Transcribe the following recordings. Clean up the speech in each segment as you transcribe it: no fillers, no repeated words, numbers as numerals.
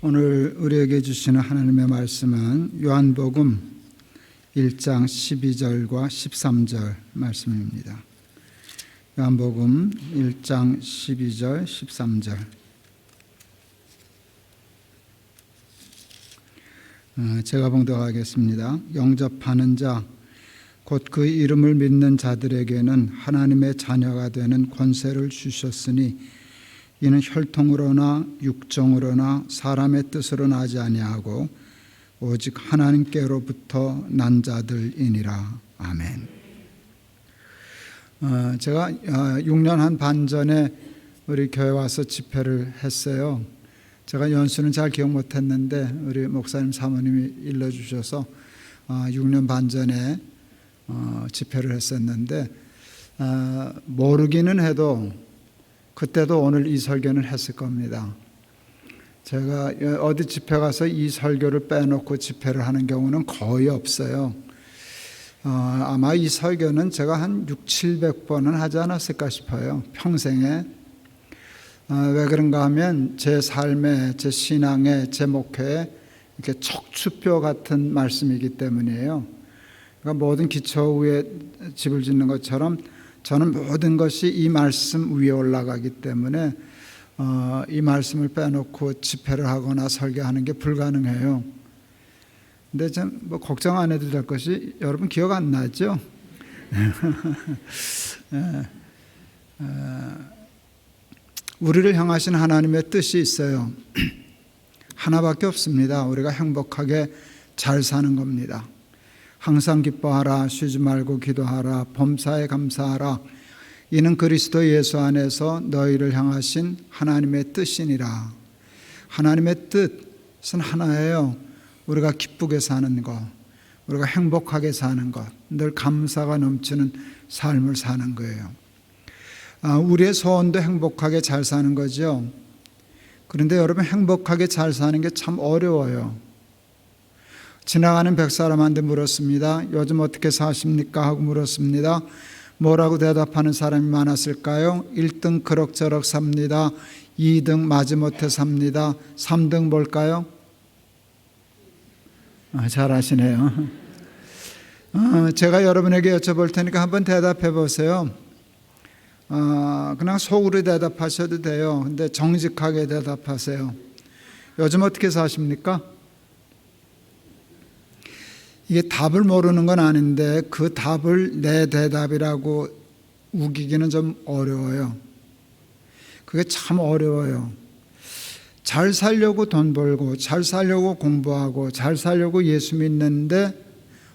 오늘 우리에게 주시는 하나님의 말씀은 요한복음 1장 12절과 13절 말씀입니다. 요한복음 1장 12절 13절. 제가 봉독하겠습니다. 영접하는 자 곧 그 이름을 믿는 자들에게는 하나님의 자녀가 되는 권세를 주셨으니 이는 혈통으로나 육정으로나 사람의 뜻으로 나지 아니하고 오직 하나님께로부터 난 자들이니라. 아멘. 제가 6년 한 반 전에 우리 교회 와서 집회를 했어요. 제가 연수는 잘 기억 못했는데 우리 목사님 사모님이 일러주셔서 6년 반 전에 집회를 했었는데 모르기는 해도 그때도 오늘 이 설교는 했을 겁니다. 제가 어디 집회 가서 이 설교를 빼놓고 집회를 하는 경우는 거의 없어요. 아마 이 설교는 제가 한 600~700번은 하지 않았을까 싶어요. 평생에. 왜 그런가 하면 제 삶에, 제 신앙에, 제 목회에 이렇게 척추뼈 같은 말씀이기 때문이에요. 그러니까 모든 기초 위에 집을 짓는 것처럼 저는 모든 것이 이 말씀 위에 올라가기 때문에 이 말씀을 빼놓고 집회를 하거나 설교하는 게 불가능해요. 근데 좀 걱정 안 해도 될 것이 여러분 기억 안 나죠? 우리를 향하신 하나님의 뜻이 있어요. 하나밖에 없습니다. 우리가 행복하게 잘 사는 겁니다. 항상 기뻐하라, 쉬지 말고 기도하라, 범사에 감사하라. 이는 그리스도 예수 안에서 너희를 향하신 하나님의 뜻이니라. 하나님의 뜻은 하나예요. 우리가 기쁘게 사는 것, 우리가 행복하게 사는 것, 늘 감사가 넘치는 삶을 사는 거예요. 우리의 소원도 행복하게 잘 사는 거죠. 그런데 여러분, 행복하게 잘 사는 게 참 어려워요. 지나가는 100사람한테 물었습니다. 요즘 어떻게 사십니까? 하고 물었습니다. 뭐라고 대답하는 사람이 많았을까요? 1등 그럭저럭 삽니다. 2등 마지못해 삽니다. 3등 뭘까요? 잘 아시네요. 제가 여러분에게 여쭤볼 테니까 한번 대답해 보세요. 그냥 속으로 대답하셔도 돼요. 근데 정직하게 대답하세요. 요즘 어떻게 사십니까? 이게 답을 모르는 건 아닌데 그 답을 내 대답이라고 우기기는 좀 어려워요. 그게 참 어려워요. 잘 살려고 돈 벌고 잘 살려고 공부하고 잘 살려고 예수 믿는데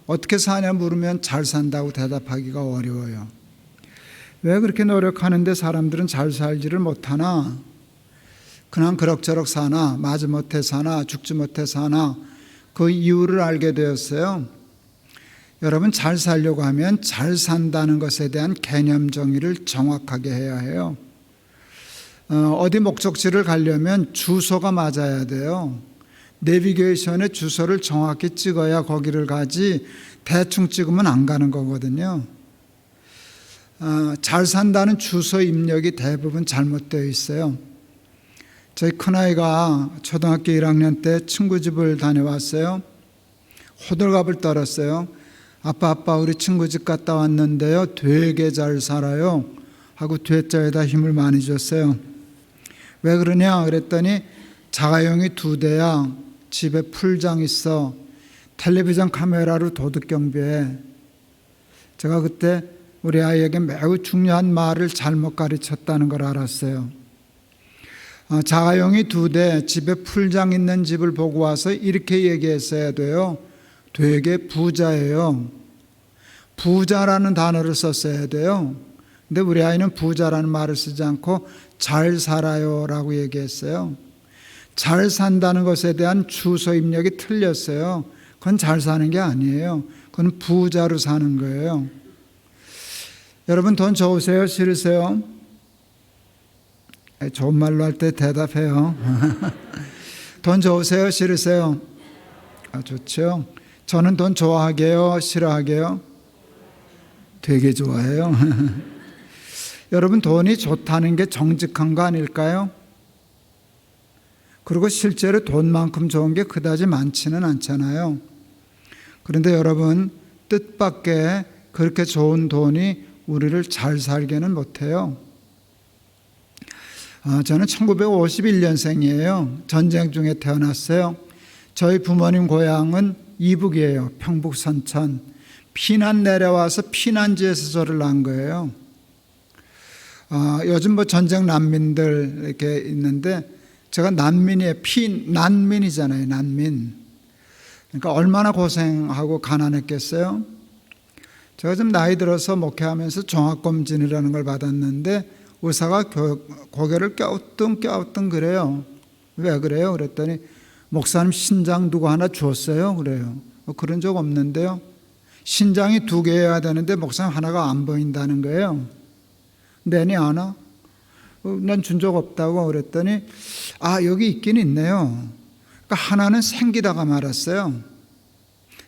어떻게 사냐 물으면 잘 산다고 대답하기가 어려워요. 왜 그렇게 노력하는데 사람들은 잘 살지를 못하나? 그냥 그럭저럭 사나? 마지못해 사나? 죽지 못해 사나? 그 이유를 알게 되었어요. 여러분, 잘 살려고 하면 잘 산다는 것에 대한 개념 정의를 정확하게 해야 해요. 어디 목적지를 가려면 주소가 맞아야 돼요. 내비게이션의 주소를 정확히 찍어야 거기를 가지 대충 찍으면 안 가는 거거든요. 잘 산다는 주소 입력이 대부분 잘못되어 있어요. 저희 큰아이가 초등학교 1학년 때 친구 집을 다녀왔어요. 호들갑을 떨었어요. 아빠 우리 친구 집 갔다 왔는데요, 되게 잘 살아요 하고 뒤자에다 힘을 많이 줬어요. 왜 그러냐 그랬더니 자가용이 2대야, 집에 풀장 있어, 텔레비전 카메라로 도둑 경비해. 제가 그때 우리 아이에게 매우 중요한 말을 잘못 가르쳤다는 걸 알았어요. 자가용이 2대, 집에 풀장 있는 집을 보고 와서 이렇게 얘기했어야 돼요. 되게 부자예요. 부자라는 단어를 썼어야 돼요. 근데 우리 아이는 부자라는 말을 쓰지 않고 잘 살아요 라고 얘기했어요. 잘 산다는 것에 대한 주소 입력이 틀렸어요. 그건 잘 사는 게 아니에요. 그건 부자로 사는 거예요. 여러분, 돈 좋으세요? 싫으세요? 좋은 말로 할 때 대답해요. 돈 좋으세요? 싫으세요? 좋죠. 저는 돈 좋아하게요? 싫어하게요? 되게 좋아해요. 여러분, 돈이 좋다는 게 정직한 거 아닐까요? 그리고 실제로 돈만큼 좋은 게 그다지 많지는 않잖아요. 그런데 여러분, 뜻밖의 그렇게 좋은 돈이 우리를 잘 살게는 못해요. 저는 1951년생이에요. 전쟁 중에 태어났어요. 저희 부모님 고향은 이북이에요. 평북 선천. 피난 내려와서 피난지에서 저를 낳은 거예요. 요즘 뭐 전쟁 난민들 이렇게 있는데 제가 난민이에요. 난민이잖아요. 난민. 그러니까 얼마나 고생하고 가난했겠어요. 제가 좀 나이 들어서 목회하면서 종합검진이라는 걸 받았는데 의사가 고개를 갸우뚱 그래요. 왜 그래요? 그랬더니 목사님 신장 누구 하나 줬어요? 그래요. 그런 적 없는데요. 신장이 2개여야 되는데 목사님 하나가 안 보인다는 거예요. 내니 아나? 난 준 적 없다고 그랬더니 여기 있긴 있네요. 그러니까 하나는 생기다가 말았어요.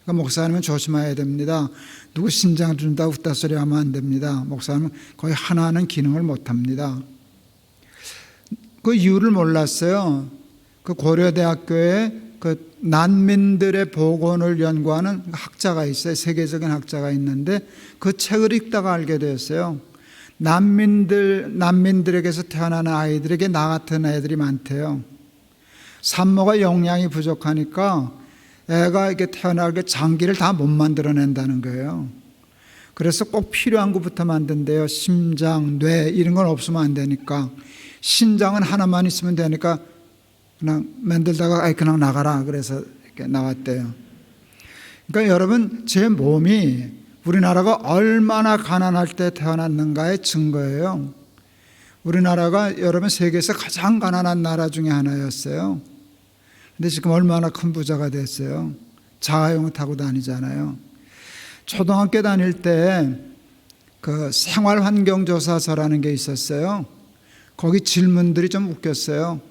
그러니까 목사님은 조심해야 됩니다. 누구 신장 준다고 웃다 소리 하면 안 됩니다. 목사님은 거의 하나는 기능을 못 합니다. 그 이유를 몰랐어요. 그 고려대학교에 그 난민들의 복원을 연구하는 학자가 있어요. 세계적인 학자가 있는데 그 책을 읽다가 알게 되었어요. 난민들에게서 태어나는 아이들에게 나 같은 애들이 많대요. 산모가 영양이 부족하니까 애가 이렇게 태어나게 장기를 다 못 만들어낸다는 거예요. 그래서 꼭 필요한 것부터 만든대요. 심장, 뇌 이런 건 없으면 안 되니까. 신장은 하나만 있으면 되니까 그냥 만들다가 그냥 나가라 그래서 이렇게 나왔대요. 그러니까 여러분, 제 몸이 우리나라가 얼마나 가난할 때 태어났는가의 증거예요. 우리나라가 여러분 세계에서 가장 가난한 나라 중에 하나였어요. 근데 지금 얼마나 큰 부자가 됐어요. 자가용을 타고 다니잖아요. 초등학교 다닐 때 그 생활환경조사서라는 게 있었어요. 거기 질문들이 좀 웃겼어요.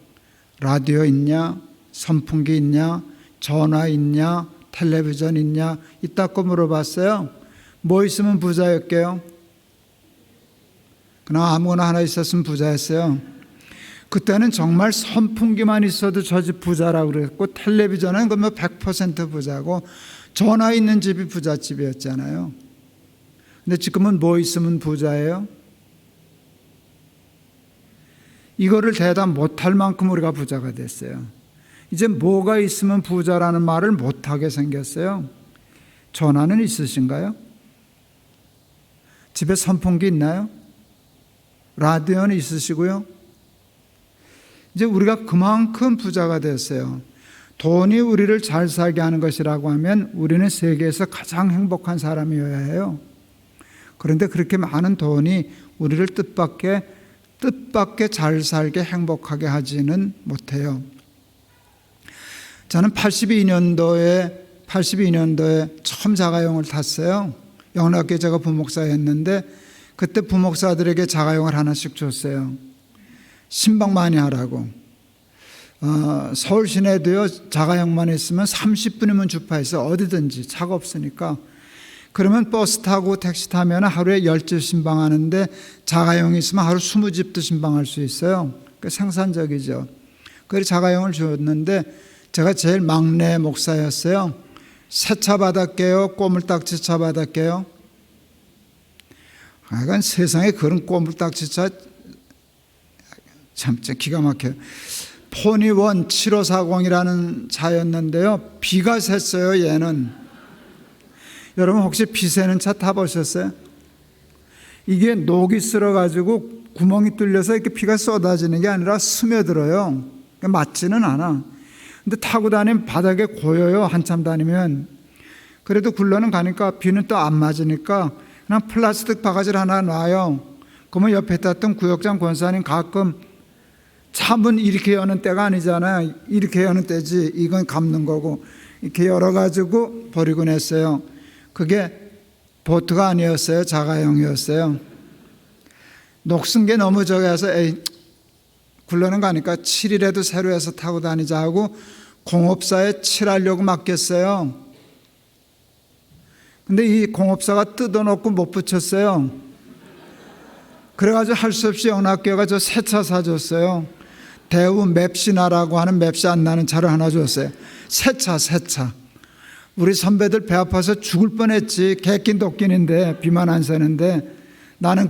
라디오 있냐? 선풍기 있냐? 전화 있냐? 텔레비전 있냐? 있다고 물어봤어요. 뭐 있으면 부자였게요? 그냥 아무거나 하나 있었으면 부자였어요. 그때는 정말 선풍기만 있어도 저 집 부자라고 그랬고, 텔레비전은 그러면 100% 부자고, 전화 있는 집이 부잣집이었잖아요. 근데 지금은 뭐 있으면 부자예요? 이거를 대답 못할 만큼 우리가 부자가 됐어요. 이제 뭐가 있으면 부자라는 말을 못하게 생겼어요. 전화는 있으신가요? 집에 선풍기 있나요? 라디오는 있으시고요. 이제 우리가 그만큼 부자가 됐어요. 돈이 우리를 잘 살게 하는 것이라고 하면 우리는 세계에서 가장 행복한 사람이어야 해요. 그런데 그렇게 많은 돈이 우리를 뜻밖의 잘 살게 행복하게 하지는 못해요. 저는 82년도에 처음 자가용을 탔어요. 영락교회 제가 부목사였는데 그때 부목사들에게 자가용을 하나씩 줬어요. 신방 많이 하라고. 서울 시내도요, 자가용만 있으면 30분이면 주파해서 어디든지 차가 없으니까. 그러면 버스 타고 택시 타면 하루에 10집 신방하는데 자가용이 있으면 하루 20집도 신방할 수 있어요. 생산적이죠. 그래서 자가용을 줬는데 제가 제일 막내 목사였어요. 세차 받았게요? 꼬물딱지차 받았게요? 그러니까 세상에 그런 꼬물딱지차 참 기가 막혀요. 포니원 7540이라는 차였는데요. 비가 샜어요. 얘는. 여러분 혹시 비 새는 차 타보셨어요? 이게 녹이 쓸어가지고 구멍이 뚫려서 이렇게 비가 쏟아지는 게 아니라 스며들어요. 맞지는 않아. 근데 타고 다니면 바닥에 고여요. 한참 다니면. 그래도 굴러는 가니까 비는 또 안 맞으니까 그냥 플라스틱 바가지를 하나 놔요. 그러면 옆에 탔던 구역장 권사님 가끔 차문 이렇게 여는 때가 아니잖아요. 이렇게 여는 때지. 이건 감는 거고. 이렇게 열어가지고 버리곤 했어요. 그게 보트가 아니었어요. 자가용이었어요. 녹슨 게 너무 적어서 굴러는 가니까 7일에도 새로 해서 타고 다니자 하고 공업사에 칠하려고 맡겼어요. 근데 이 공업사가 뜯어놓고 못 붙였어요. 그래가지고 할 수 없이 영락교회가 저 새 차 사줬어요. 대우 맵시나라고 하는 맵시 안 나는 차를 하나 줬어요. 새 차. 우리 선배들 배 아파서 죽을 뻔했지. 개낀 도끼인데 비만 안 새는데 나는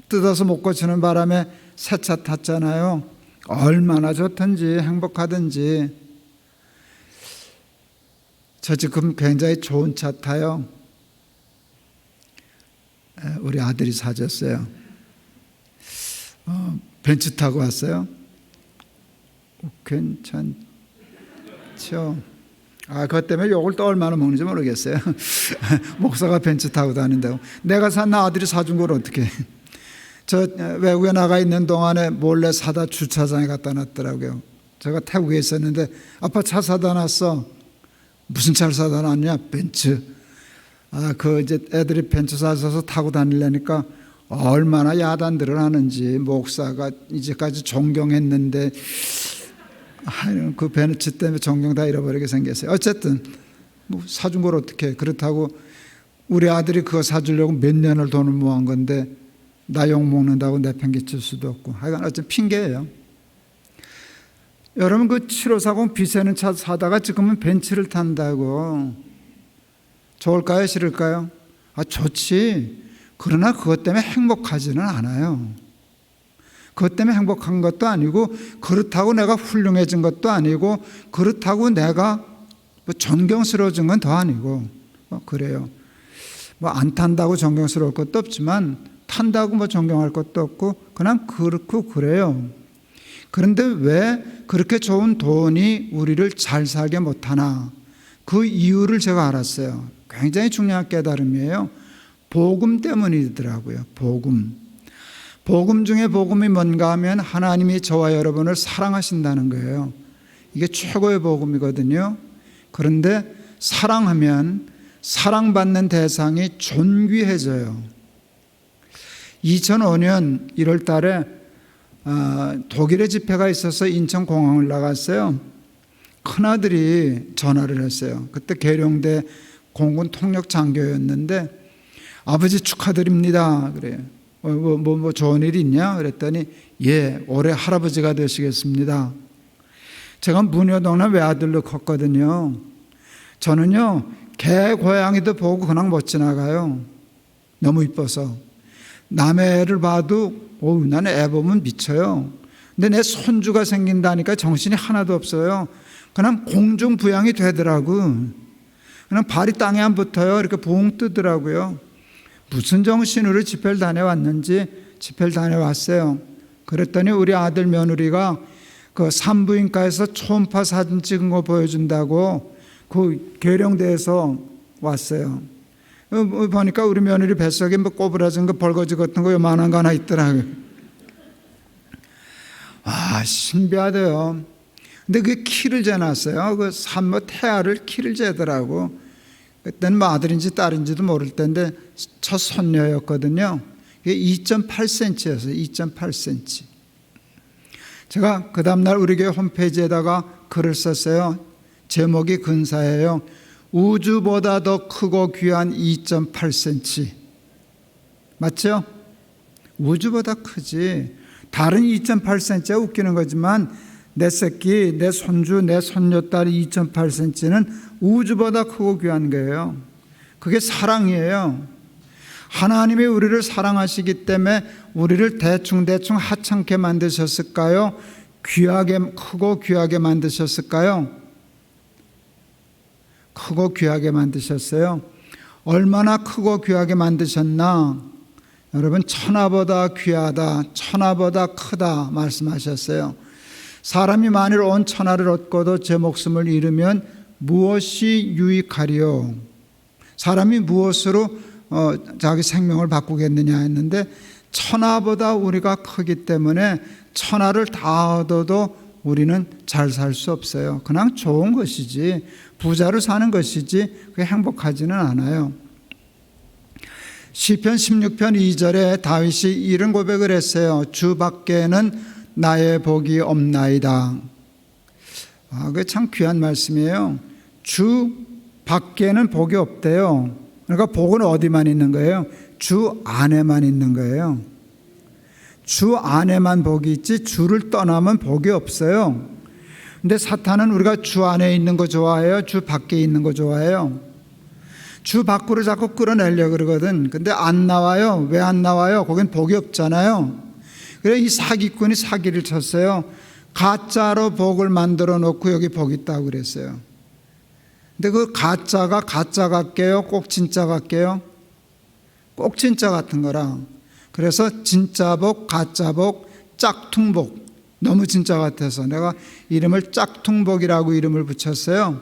뜯어서 못 고치는 바람에 새 차 탔잖아요. 얼마나 좋든지 행복하든지. 저 지금 굉장히 좋은 차 타요. 우리 아들이 사줬어요. 벤츠 타고 왔어요. 괜찮죠? 그것 때문에 욕을 또 얼마나 먹는지 모르겠어요. 목사가 벤츠 타고 다닌다고. 내가 산 아들이 사준 걸 어떻게. 저 외국에 나가 있는 동안에 몰래 사다 주차장에 갖다 놨더라고요. 제가 태국에 있었는데 아빠 차 사다 놨어. 무슨 차를 사다 놨냐? 벤츠. 이제 애들이 벤츠 사서 타고 다니려니까 얼마나 야단들을 하는지. 목사가 이제까지 존경했는데 그 벤츠 때문에 존경 다 잃어버리게 생겼어요. 어쨌든 사준 걸 어떻게. 그렇다고 우리 아들이 그거 사주려고 몇 년을 돈을 모은 건데 나 욕먹는다고 내팽개칠 수도 없고. 하여간 어쨌든 핑계예요. 여러분 7540 비세는 차 사다가 지금은 벤츠를 탄다고. 좋을까요? 싫을까요? 좋지. 그러나 그것 때문에 행복하지는 않아요. 그것 때문에 행복한 것도 아니고, 그렇다고 내가 훌륭해진 것도 아니고, 그렇다고 내가 존경스러워진 건 더 아니고, 그래요. 안 탄다고 존경스러울 것도 없지만 탄다고 존경할 것도 없고 그냥 그렇고 그래요. 그런데 왜 그렇게 좋은 돈이 우리를 잘 살게 못하나? 그 이유를 제가 알았어요. 굉장히 중요한 깨달음이에요. 복음 때문이더라고요. 복음 중에 복음이 뭔가 하면 하나님이 저와 여러분을 사랑하신다는 거예요. 이게 최고의 복음이거든요. 그런데 사랑하면 사랑받는 대상이 존귀해져요. 2005년 1월 달에 독일의 집회가 있어서 인천공항을 나갔어요. 큰아들이 전화를 했어요. 그때 계룡대 공군 통역 장교였는데 아버지 축하드립니다. 그래요. 뭐 좋은 일 있냐? 그랬더니 올해 할아버지가 되시겠습니다. 제가 문효동네 외아들로 컸거든요. 저는요 개 고양이도 보고 그냥 못 지나가요. 너무 이뻐서. 남의 애를 봐도 나는 애 보면 미쳐요. 근데 내 손주가 생긴다니까 정신이 하나도 없어요. 그냥 공중부양이 되더라고. 그냥 발이 땅에 안 붙어요. 이렇게 붕 뜨더라고요. 무슨 정신으로 집회를 다녀왔는지 집회를 다녀왔어요. 그랬더니 우리 아들 며느리가 그 산부인과에서 초음파 사진 찍은 거 보여준다고 그 계룡대에서 왔어요. 보니까 우리 며느리 뱃속에 꼬부라진 거 벌거지 같은 거 요만한 거 하나 있더라고요. 신비하대요. 근데 그게 키를 재놨어요. 그 산모 태아를 키를 재더라고. 그때는 아들인지 딸인지도 모를 때인데 첫 손녀였거든요. 이게 2.8cm였어요. 2.8cm. 제가 그 다음날 우리 교회 홈페이지에다가 글을 썼어요. 제목이 근사해요. 우주보다 더 크고 귀한 2.8cm. 맞죠? 우주보다 크지. 다른 2.8cm가 웃기는 거지만 내 새끼, 내 손주, 내 손녀딸이 2.8cm는 우주보다 크고 귀한 거예요. 그게 사랑이에요. 하나님이 우리를 사랑하시기 때문에 우리를 대충 하찮게 만드셨을까요? 크고 귀하게 만드셨을까요? 크고 귀하게 만드셨어요. 얼마나 크고 귀하게 만드셨나? 여러분, 천하보다 귀하다, 천하보다 크다 말씀하셨어요. 사람이 만일 온 천하를 얻고도 제 목숨을 잃으면 무엇이 유익하리요? 사람이 무엇으로 자기 생명을 바꾸겠느냐 했는데, 천하보다 우리가 크기 때문에 천하를 다 얻어도 우리는 잘 살 수 없어요. 그냥 좋은 것이지, 부자로 사는 것이지 그게 행복하지는 않아요. 시편 16편 2절에 다윗이 이런 고백을 했어요. 주 밖에는 나의 복이 없나이다. 그게 참 귀한 말씀이에요. 주 밖에는 복이 없대요. 그러니까 복은 어디만 있는 거예요? 주 안에만 있는 거예요. 주 안에만 복이 있지 주를 떠나면 복이 없어요. 근데 사탄은 우리가 주 안에 있는 거 좋아해요? 주 밖에 있는 거 좋아해요? 주 밖으로 자꾸 끌어내려고 그러거든. 근데 안 나와요. 왜 안 나와요? 거긴 복이 없잖아요. 그래 이 사기꾼이 사기를 쳤어요. 가짜로 복을 만들어 놓고 여기 복이 있다고 그랬어요. 근데 그 가짜가 가짜 같게요? 꼭 진짜 같게요? 꼭 진짜 같은 거라. 그래서 진짜 복, 가짜 복, 짝퉁복. 너무 진짜 같아서 내가 이름을 짝퉁복이라고 이름을 붙였어요.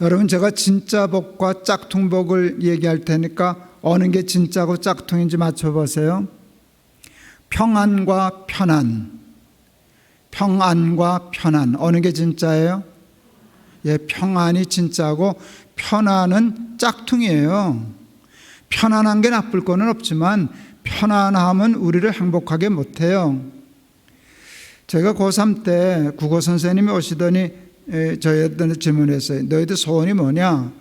여러분 제가 진짜 복과 짝퉁복을 얘기할 테니까 어느 게 진짜고 짝퉁인지 맞춰보세요. 평안과 편안. 평안과 편안. 어느 게 진짜예요? 예, 평안이 진짜고 편안은 짝퉁이에요. 편안한 게 나쁠 거는 없지만 편안함은 우리를 행복하게 못해요. 제가 고3 때 국어 선생님이 오시더니 저희한테 질문했어요. 너희들 소원이 뭐냐?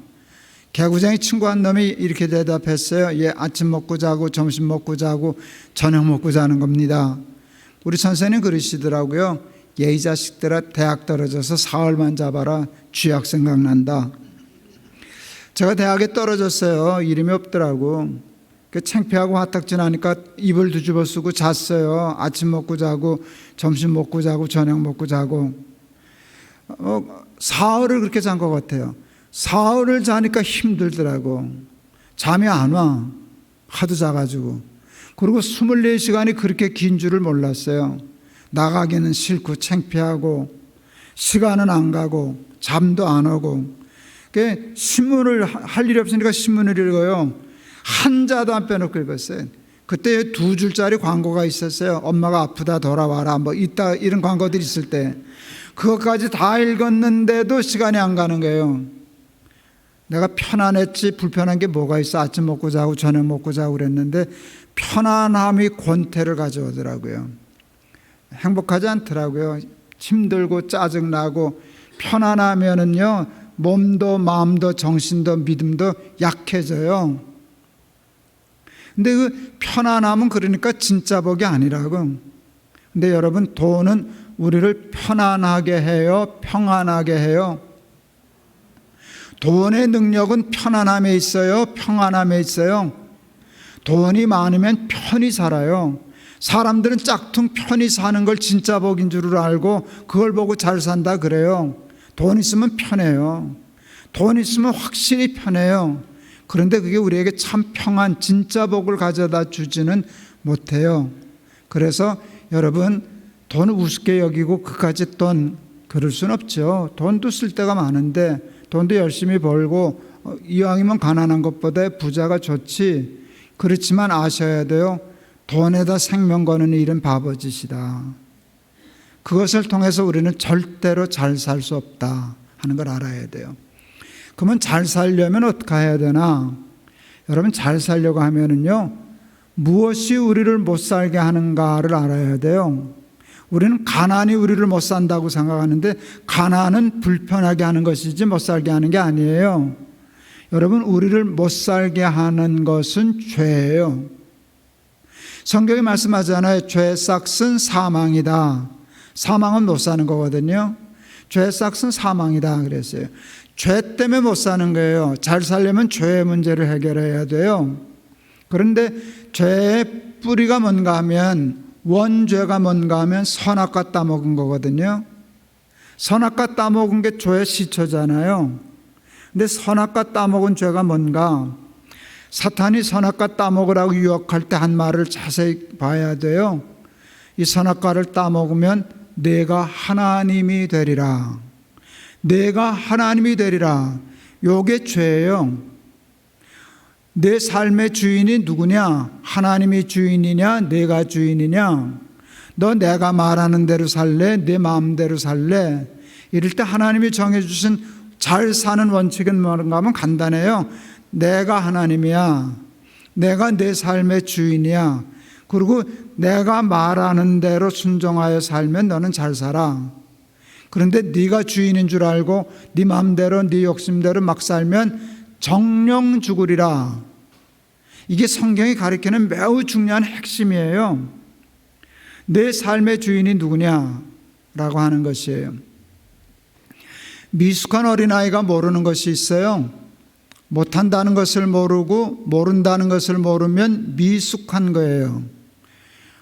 개구쟁이 친구 한 놈이 이렇게 대답했어요. 예, 아침 먹고 자고 점심 먹고 자고 저녁 먹고 자는 겁니다. 우리 선생님 그러시더라고요. 이 자식들아 대학 떨어져서 사흘만 잡아라. 쥐약 생각난다. 제가 대학에 떨어졌어요. 이름이 없더라고. 창피하고 화딱지나니까 이불 뒤집어 쓰고 잤어요. 아침 먹고 자고 점심 먹고 자고 저녁 먹고 자고 사흘을 그렇게 잔 것 같아요. 사흘을 자니까 힘들더라고. 잠이 안 와. 하도 자가지고. 그리고 24시간이 그렇게 긴 줄을 몰랐어요. 나가기는 싫고 창피하고 시간은 안 가고 잠도 안 오고. 신문을 할 일이 없으니까 신문을 읽어요. 한자도 안 빼놓고 읽었어요. 그때 2줄짜리 광고가 있었어요. 엄마가 아프다 돌아와라 뭐 이따 이런 광고들이 있을 때 그것까지 다 읽었는데도 시간이 안 가는 거예요. 내가 편안했지 불편한 게 뭐가 있어. 아침 먹고 자고 저녁 먹고 자고 그랬는데 편안함이 권태를 가져오더라고요. 행복하지 않더라고요. 힘들고 짜증나고 편안하면은요 몸도 마음도 정신도 믿음도 약해져요. 근데 그 편안함은 그러니까 진짜 복이 아니라고. 근데 여러분 돈은 우리를 편안하게 해요? 평안하게 해요? 돈의 능력은 편안함에 있어요? 평안함에 있어요? 돈이 많으면 편히 살아요. 사람들은 짝퉁 편히 사는 걸 진짜 복인 줄 알고 그걸 보고 잘 산다 그래요. 돈 있으면 편해요. 돈 있으면 확실히 편해요. 그런데 그게 우리에게 참 평안, 진짜 복을 가져다 주지는 못해요. 그래서 여러분 돈을 우습게 여기고 그까짓 돈 그럴 순 없죠. 돈도 쓸 데가 많은데 돈도 열심히 벌고 이왕이면 가난한 것보다 부자가 좋지. 그렇지만 아셔야 돼요. 돈에다 생명 거는 일은 바보짓이다. 그것을 통해서 우리는 절대로 잘 살 수 없다 하는 걸 알아야 돼요. 그러면 잘 살려면 어떻게 해야 되나? 여러분 잘 살려고 하면은요 무엇이 우리를 못 살게 하는가를 알아야 돼요. 우리는 가난이 우리를 못 산다고 생각하는데 가난은 불편하게 하는 것이지 못 살게 하는 게 아니에요. 여러분 우리를 못 살게 하는 것은 죄예요. 성경이 말씀하잖아요. 죄의 싹은 사망이다. 사망은 못 사는 거거든요. 죄의 싹은 사망이다 그랬어요. 죄 때문에 못 사는 거예요. 잘 살려면 죄의 문제를 해결해야 돼요. 그런데 죄의 뿌리가 뭔가 하면 원죄가 뭔가 하면 선악과 따먹은 거거든요. 선악과 따먹은 게 죄의 시초잖아요. 근데 선악과 따먹은 죄가 뭔가? 사탄이 선악과 따먹으라고 유혹할 때 한 말을 자세히 봐야 돼요. 이 선악과를 따먹으면 내가 하나님이 되리라. 내가 하나님이 되리라. 요게 죄예요. 내 삶의 주인이 누구냐? 하나님이 주인이냐? 내가 주인이냐? 너 내가 말하는 대로 살래? 내 마음대로 살래? 이럴 때 하나님이 정해주신 잘 사는 원칙은 뭔가 하면 간단해요. 내가 하나님이야. 내가 내 삶의 주인이야. 그리고 내가 말하는 대로 순종하여 살면 너는 잘 살아. 그런데 네가 주인인 줄 알고 네 마음대로 네 욕심대로 막 살면 정령 죽으리라. 이게 성경이 가리키는 매우 중요한 핵심이에요. 내 삶의 주인이 누구냐라고 하는 것이에요. 미숙한 어린아이가 모르는 것이 있어요. 못한다는 것을 모르고 모른다는 것을 모르면 미숙한 거예요.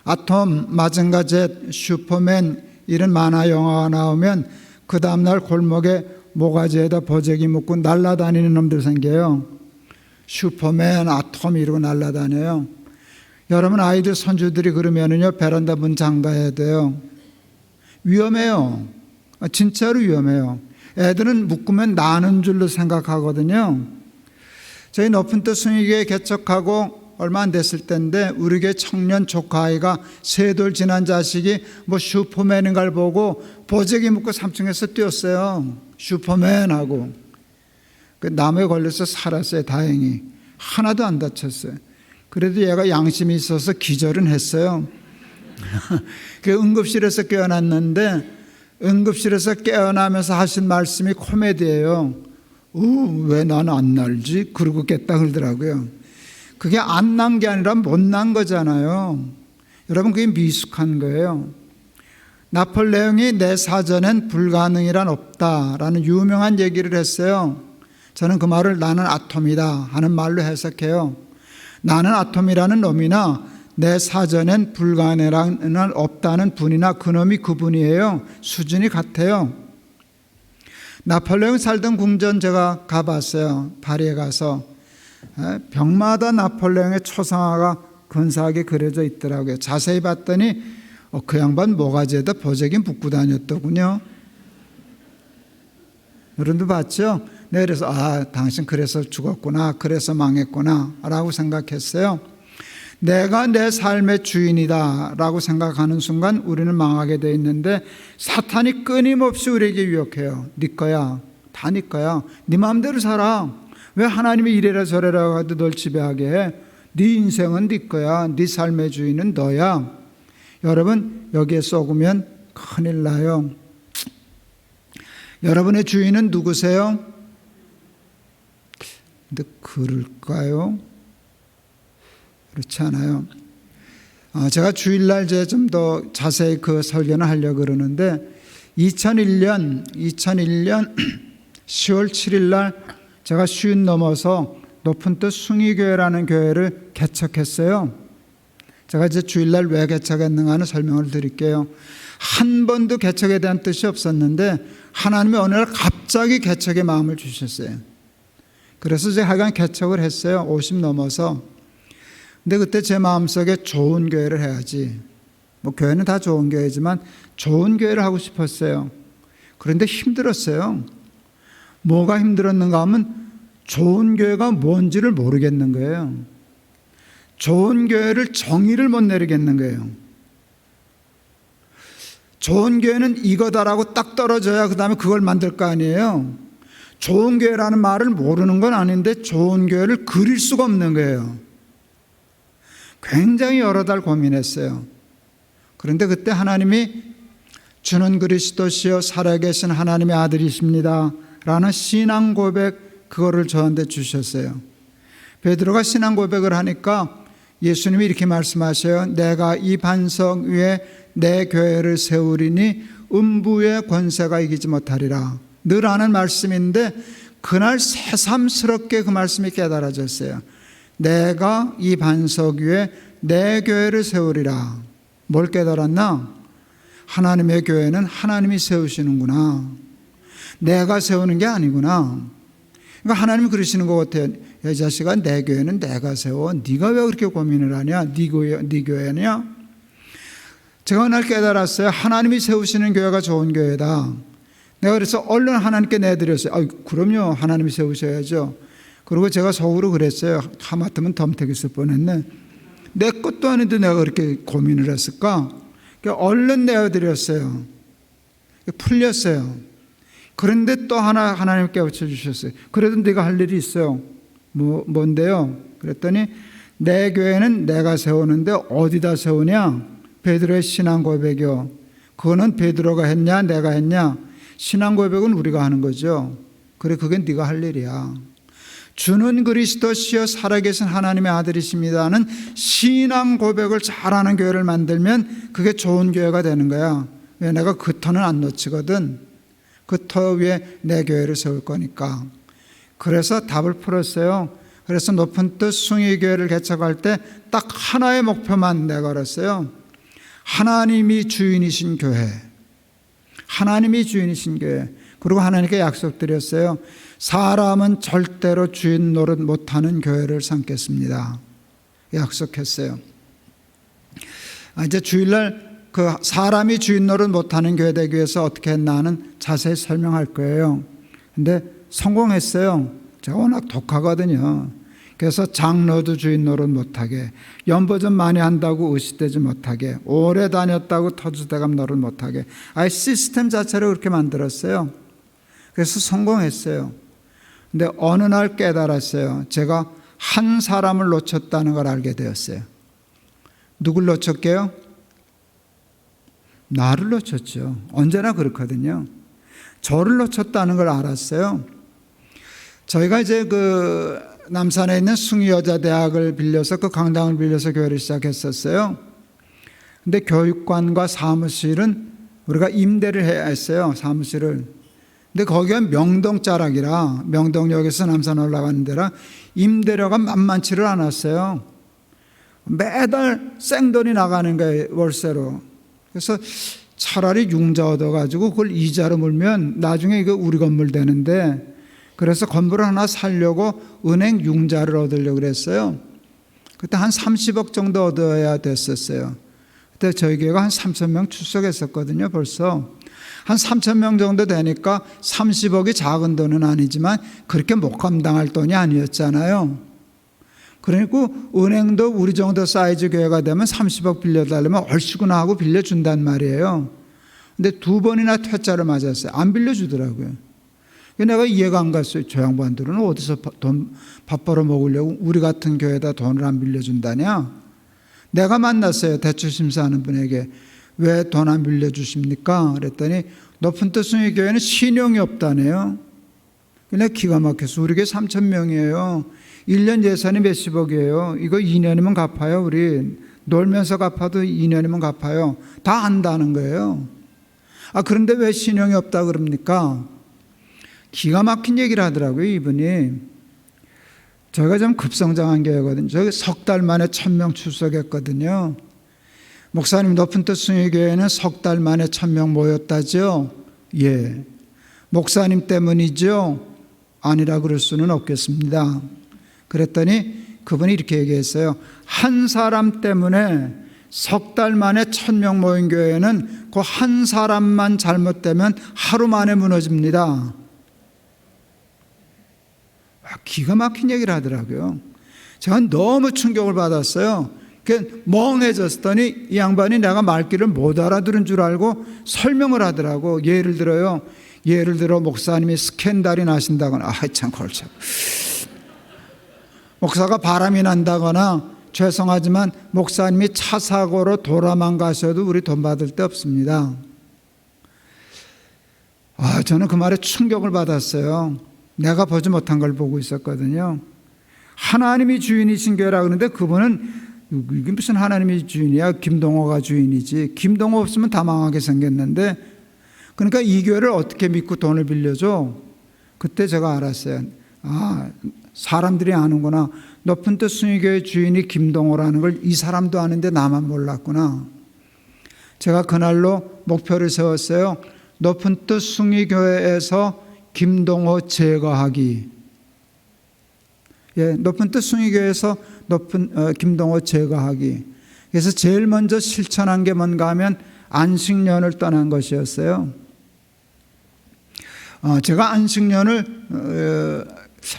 아톰, 마징가 젯, 슈퍼맨 이런 만화 영화가 나오면 그 다음날 골목에 모가지에다 보재기 묶고 날아다니는 놈들 생겨요. 슈퍼맨, 아톰 이러고 날아다녀요. 여러분 아이들 손주들이 그러면은요 베란다 문 잠가야 돼요. 위험해요. 진짜로 위험해요. 애들은 묶으면 나는 줄로 생각하거든요. 저희 높은 뜻 순위교회 개척하고 얼마 안 됐을 때인데 우리 교회 청년 조카 아이가 3돌 지난 자식이 뭐 슈퍼맨인가를 보고 보재기 묶고 3층에서 뛰었어요. 슈퍼맨하고. 그 나무에 걸려서 살았어요. 다행히. 하나도 안 다쳤어요. 그래도 얘가 양심이 있어서 기절은 했어요. 그 응급실에서 깨어났는데 응급실에서 깨어나면서 하신 말씀이 코미디예요. 왜 나는 안 날지? 그러고 깼다 그러더라고요. 그게 안 난 게 아니라 못 난 거잖아요. 여러분 그게 미숙한 거예요. 나폴레옹이 내 사전엔 불가능이란 없다라는 유명한 얘기를 했어요. 저는 그 말을 나는 아톰이다 하는 말로 해석해요. 나는 아톰이라는 놈이나 내 사전엔 불가능이란 없다는 분이나 그놈이 그분이에요. 수준이 같아요. 나폴레옹 살던 궁전 제가 가봤어요. 파리에 가서 벽마다 나폴레옹의 초상화가 근사하게 그려져 있더라고요. 자세히 봤더니 그 양반 모가지에다 보재기 묶고 다녔더군요. 여러분도 봤죠? 네, 그래서 당신 그래서 죽었구나, 그래서 망했구나 라고 생각했어요. 내가 내 삶의 주인이다 라고 생각하는 순간 우리는 망하게 돼 있는데 사탄이 끊임없이 우리에게 유혹해요. 네 거야, 다 네 거야, 네 마음대로 살아. 왜 하나님이 이래라 저래라 하도 널 지배하게 해? 네 인생은 네 거야, 네 삶의 주인은 너야. 여러분 여기에 쏘으면 큰일 나요. 여러분의 주인은 누구세요? 근데 그럴까요? 그렇지 않아요. 제가 주일날 좀 더 자세히 그 설교는 하려고 그러는데 2001년 10월 7일 날 제가 50 넘어서 높은 뜻 숭의교회라는 교회를 개척했어요. 제가 이제 주일날 왜 개척했는가 하는 설명을 드릴게요. 한 번도 개척에 대한 뜻이 없었는데 하나님이 어느 날 갑자기 개척의 마음을 주셨어요. 그래서 제가 하여간 개척을 했어요. 50 넘어서. 근데 그때 제 마음속에 좋은 교회를 해야지. 뭐 교회는 다 좋은 교회지만 좋은 교회를 하고 싶었어요. 그런데 힘들었어요. 뭐가 힘들었는가 하면 좋은 교회가 뭔지를 모르겠는 거예요. 좋은 교회를 정의를 못 내리겠는 거예요. 좋은 교회는 이거다라고 딱 떨어져야 그 다음에 그걸 만들 거 아니에요. 좋은 교회라는 말을 모르는 건 아닌데 좋은 교회를 그릴 수가 없는 거예요. 굉장히 여러 달 고민했어요. 그런데 그때 하나님이 주는 그리스도시여 살아계신 하나님의 아들이십니다 라는 신앙 고백 그거를 저한테 주셨어요. 베드로가 신앙 고백을 하니까 예수님이 이렇게 말씀하셔요. 내가 이 반석 위에 내 교회를 세우리니 음부의 권세가 이기지 못하리라. 늘 하는 말씀인데 그날 새삼스럽게 그 말씀이 깨달아졌어요. 내가 이 반석 위에 내 교회를 세우리라. 뭘 깨달았나? 하나님의 교회는 하나님이 세우시는구나. 내가 세우는 게 아니구나. 그러니까 하나님이 그러시는 것 같아요. 야, 이 자식아, 내 교회는 내가 세워. 네가 왜 그렇게 고민을 하냐? 네 교회냐? 제가 그날 깨달았어요. 하나님이 세우시는 교회가 좋은 교회다. 내가 그래서 얼른 하나님께 내드렸어요. 그럼요, 하나님이 세우셔야죠. 그리고 제가 속으로 그랬어요. 하마터면 덤택했을 뻔했네. 내 것도 아닌데 내가 그렇게 고민을 했을까? 그러니까 얼른 내어드렸어요. 풀렸어요. 그런데 또 하나님 깨우쳐 주셨어요. 그래도 네가 할 일이 있어요. 뭔데요? 그랬더니 내 교회는 내가 세우는데 어디다 세우냐? 베드로의 신앙 고백이요. 그거는 베드로가 했냐? 내가 했냐? 신앙 고백은 우리가 하는 거죠. 그래, 그게 네가 할 일이야. 주는 그리스도시여 살아계신 하나님의 아들이십니다는 신앙 고백을 잘하는 교회를 만들면 그게 좋은 교회가 되는 거야. 왜? 내가 그 터는 안 놓치거든. 그 터 위에 내 교회를 세울 거니까. 그래서 답을 풀었어요. 그래서 높은 뜻 숭의교회를 개척할 때 딱 하나의 목표만 내걸었어요. 하나님이 주인이신 교회. 하나님이 주인이신 교회. 그리고 하나님께 약속드렸어요. 사람은 절대로 주인 노릇 못하는 교회를 삼겠습니다. 약속했어요. 이제 주일날 그 사람이 주인 노릇 못하는 교회 되기 위해서 어떻게 했나는 자세히 설명할 거예요. 근데 성공했어요. 제가 워낙 독하거든요. 그래서 장로도 주인 노릇 못하게, 연보 좀 많이 한다고 의식되지 못하게, 오래 다녔다고 터줏대감 노릇 못하게, 아예 시스템 자체를 그렇게 만들었어요. 그래서 성공했어요. 근데 어느 날 깨달았어요. 제가 한 사람을 놓쳤다는 걸 알게 되었어요. 누굴 놓쳤게요? 나를 놓쳤죠. 언제나 그렇거든요. 저를 놓쳤다는 걸 알았어요. 저희가 이제 그 남산에 있는 숭의여자대학을 빌려서 그 강당을 빌려서 교회를 시작했었어요. 근데 교육관과 사무실은 우리가 임대를 해야 했어요. 사무실을. 근데 거기가 명동자락이라, 명동역에서 남산 올라가는 데라 임대료가 만만치를 않았어요. 매달 생돈이 나가는 거예요, 월세로. 그래서 차라리 융자 얻어가지고 그걸 이자로 물면 나중에 이거 우리 건물 되는데, 그래서 건물을 하나 살려고 은행 융자를 얻으려고 그랬어요. 그때 한 30억 정도 얻어야 됐었어요. 그때 저희 교회가 한 3,000명 출석했었거든요. 벌써 한 3,000명 정도 되니까 30억이 작은 돈은 아니지만 그렇게 못 감당할 돈이 아니었잖아요. 그리고 은행도 우리 정도 사이즈 교회가 되면 30억 빌려달라면 얼씨구나 하고 빌려준단 말이에요. 근데 2번이나 퇴짜를 맞았어요. 안 빌려주더라고요. 내가 이해가 안 갔어요. 저 양반들은 어디서 돈 밥 벌어 먹으려고 우리 같은 교회에다 돈을 안 빌려준다냐? 내가 만났어요. 대출 심사하는 분에게. 왜 돈 안 빌려주십니까? 그랬더니 높은 뜻 숭의 교회는 신용이 없다네요. 내가 기가 막혀서 우리 교회 3,000명이에요. 1년 예산이 몇십억이에요. 이거 2년이면 갚아요. 우리 놀면서 갚아도 2년이면 갚아요. 다 안다는 거예요. 그런데 왜 신용이 없다 그럽니까? 기가 막힌 얘기를 하더라고요, 이분이. 저희가 좀 급성장한 교회거든요. 저희 석 달 만에 1,000명 출석했거든요. 목사님 높은 뜻 숭의교회는 석 달 만에 1,000명 모였다죠? 예. 목사님 때문이죠? 아니라 그럴 수는 없겠습니다. 그랬더니 그분이 이렇게 얘기했어요. 한 사람 때문에 석 달 만에 1,000명 모인 교회는 그 한 사람만 잘못되면 하루 만에 무너집니다. 기가 막힌 얘기를 하더라고요. 제가 너무 충격을 받았어요. 멍해졌더니 이 양반이 내가 말귀를 못 알아들은 줄 알고 설명을 하더라고. 예를 들어 목사님이 스캔들이 나신다거나, 참 골치 아파. 목사가 바람이 난다거나, 죄송하지만 목사님이 차 사고로 돌아만 가셔도 우리 돈 받을 데 없습니다. 저는 그 말에 충격을 받았어요. 내가 보지 못한 걸 보고 있었거든요. 하나님이 주인이신 교회라 그러는데 그분은 이게 무슨 하나님이 주인이야? 김동호가 주인이지. 김동호 없으면 다 망하게 생겼는데, 그러니까 이 교회를 어떻게 믿고 돈을 빌려줘? 그때 제가 알았어요. 사람들이 아는구나. 높은 뜻 숭의교회 주인이 김동호라는 걸 이 사람도 아는데 나만 몰랐구나. 제가 그날로 목표를 세웠어요. 높은 뜻 숭의교회에서 김동호 제거하기. 높은 뜻 숭의교회에서 김동호 제거하기. 그래서 제일 먼저 실천한 게 뭔가 하면 안식년을 떠난 것이었어요. 제가 안식년을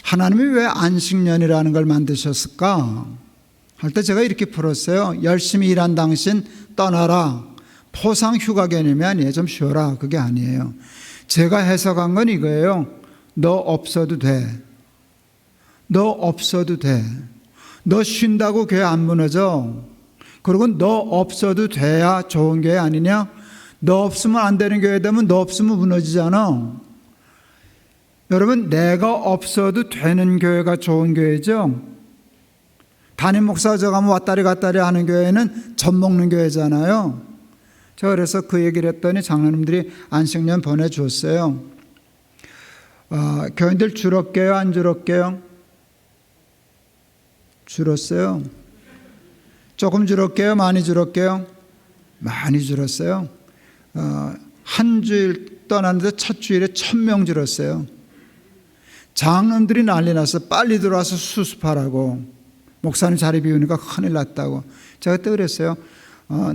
하나님이 왜 안식년이라는 걸 만드셨을까 할 때 제가 이렇게 풀었어요. 열심히 일한 당신 떠나라. 포상 휴가 개념이 아니에요. 좀 쉬어라. 그게 아니에요. 제가 해석한 건 이거예요. 너 없어도 돼. 너 없어도 돼. 너 쉰다고 교회 안 무너져. 그리고 너 없어도 돼야 좋은 교회 아니냐? 너 없으면 안 되는 교회 되면 너 없으면 무너지잖아. 여러분, 내가 없어도 되는 교회가 좋은 교회죠. 담임 목사 저 가면 왔다리 갔다리 하는 교회는 젖 먹는 교회잖아요. 제가 그래서 그 얘기를 했더니 장로님들이 안식년 보내주었어요. 교인들 줄었게요, 안 줄었게요? 줄었어요. 조금 줄었게요, 많이 줄었게요? 많이 줄었어요. 한 주일 떠났는데 첫 주일에 1000명 줄었어요. 장로님들이 난리 나서 빨리 들어와서 수습하라고. 목사님 자리 비우니까 큰일 났다고. 제가 그때 그랬어요.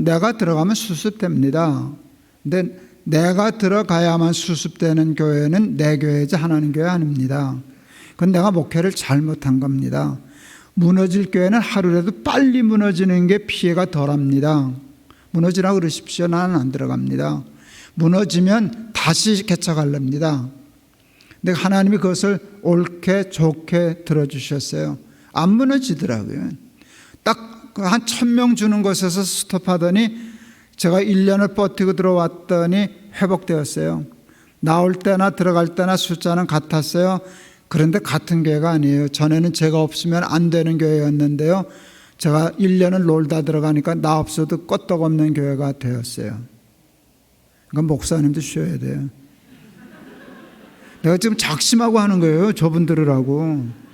내가 들어가면 수습됩니다. 근데 내가 들어가야만 수습되는 교회는 내 교회지 하나님 교회 아닙니다. 그건 내가 목회를 잘못한 겁니다. 무너질 교회는 하루라도 빨리 무너지는 게 피해가 덜합니다. 무너지라 그러십시오. 나는 안 들어갑니다. 무너지면 다시 개척하렵니다. 근데 하나님이 그것을 옳게 좋게 들어주셨어요. 안 무너지더라고요. 딱 한 1000명 주는 곳에서 스톱하더니 제가 1년을 버티고 들어왔더니 회복되었어요. 나올 때나 들어갈 때나 숫자는 같았어요. 그런데 같은 교회가 아니에요. 전에는 제가 없으면 안 되는 교회였는데요. 제가 1년을 놀다 들어가니까 나 없어도 끄떡없는 교회가 되었어요. 그러니까 목사님도 쉬어야 돼요. 내가 지금 작심하고 하는 거예요. 저분 들으라고.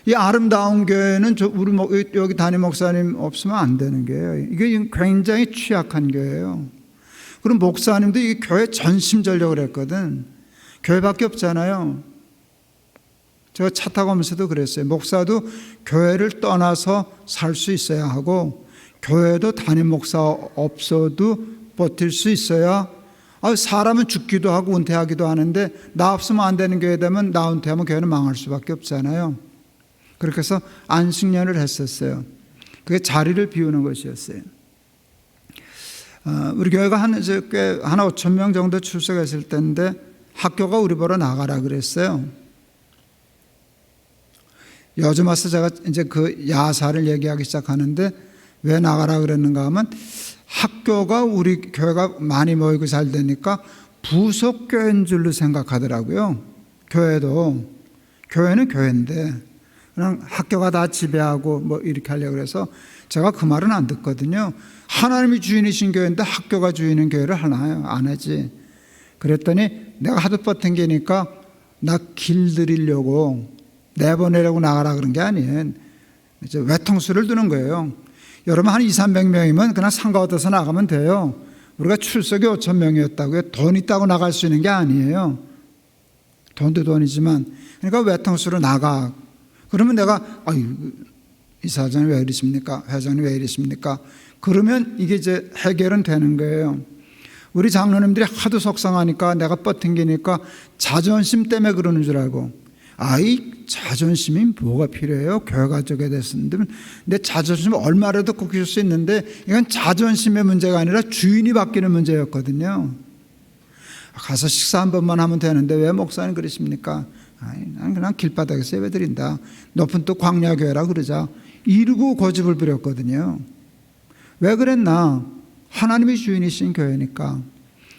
이 아름다운 교회는 우리 여기 담임 목사님 없으면 안 되는 거예요. 이게 굉장히 취약한 교회예요. 그럼 목사님도 이 교회 전심전력을 했거든. 교회밖에 없잖아요. 제가 차 타고 오면서도 그랬어요. 목사도 교회를 떠나서 살 수 있어야 하고 교회도 담임 목사 없어도 버틸 수 있어야. 사람은 죽기도 하고 은퇴하기도 하는데 나 없으면 안 되는 교회 되면 나 은퇴하면 교회는 망할 수밖에 없잖아요. 그렇게 해서 안식년을 했었어요. 그게 자리를 비우는 것이었어요. 우리 교회가 한 5,000명 정도 출석했을 때인데 학교가 우리 보러 나가라 그랬어요. 요즘 와서 제가 이제 그 야사를 얘기하기 시작하는데 왜 나가라 그랬는가 하면 학교가 우리 교회가 많이 모이고 잘 되니까 부속 교회인 줄로 생각하더라고요. 교회는 교회인데 그냥 학교가 다 지배하고 뭐 이렇게 하려고 해서 제가 그 말은 안 듣거든요. 하나님이 주인이신 교회인데 학교가 주인인 교회를 하나요? 안 하지. 그랬더니 내가 하도 버팅기니까 나 길들이려고 내보내려고 나가라 그런 게 아니에요. 이제 외통수를 두는 거예요. 여러분 한 200~300명이면 그냥 상가 얻어서 나가면 돼요. 우리가 출석이 5,000명이었다고요. 돈 있다고 나갈 수 있는 게 아니에요. 돈도 돈이지만. 그러니까 외통수로 나가. 그러면 내가 이사장이 왜 이러십니까? 회장이 왜 이러십니까? 그러면 이게 이제 해결은 되는 거예요. 우리 장로님들이 하도 속상하니까 내가 뻗팅기니까 자존심 때문에 그러는 줄 알고 이 자존심이 뭐가 필요해요? 교회가 저게 됐는데 내 자존심 얼마라도 꺾일 수 있는데 이건 자존심의 문제가 아니라 주인이 바뀌는 문제였거든요. 가서 식사 한 번만 하면 되는데 왜 목사님 그러십니까? 난 그냥 길바닥에서 예배드린다. 높은 또 광야교회라 그러자. 이러고 고집을 부렸거든요. 왜 그랬나? 하나님이 주인이신 교회니까.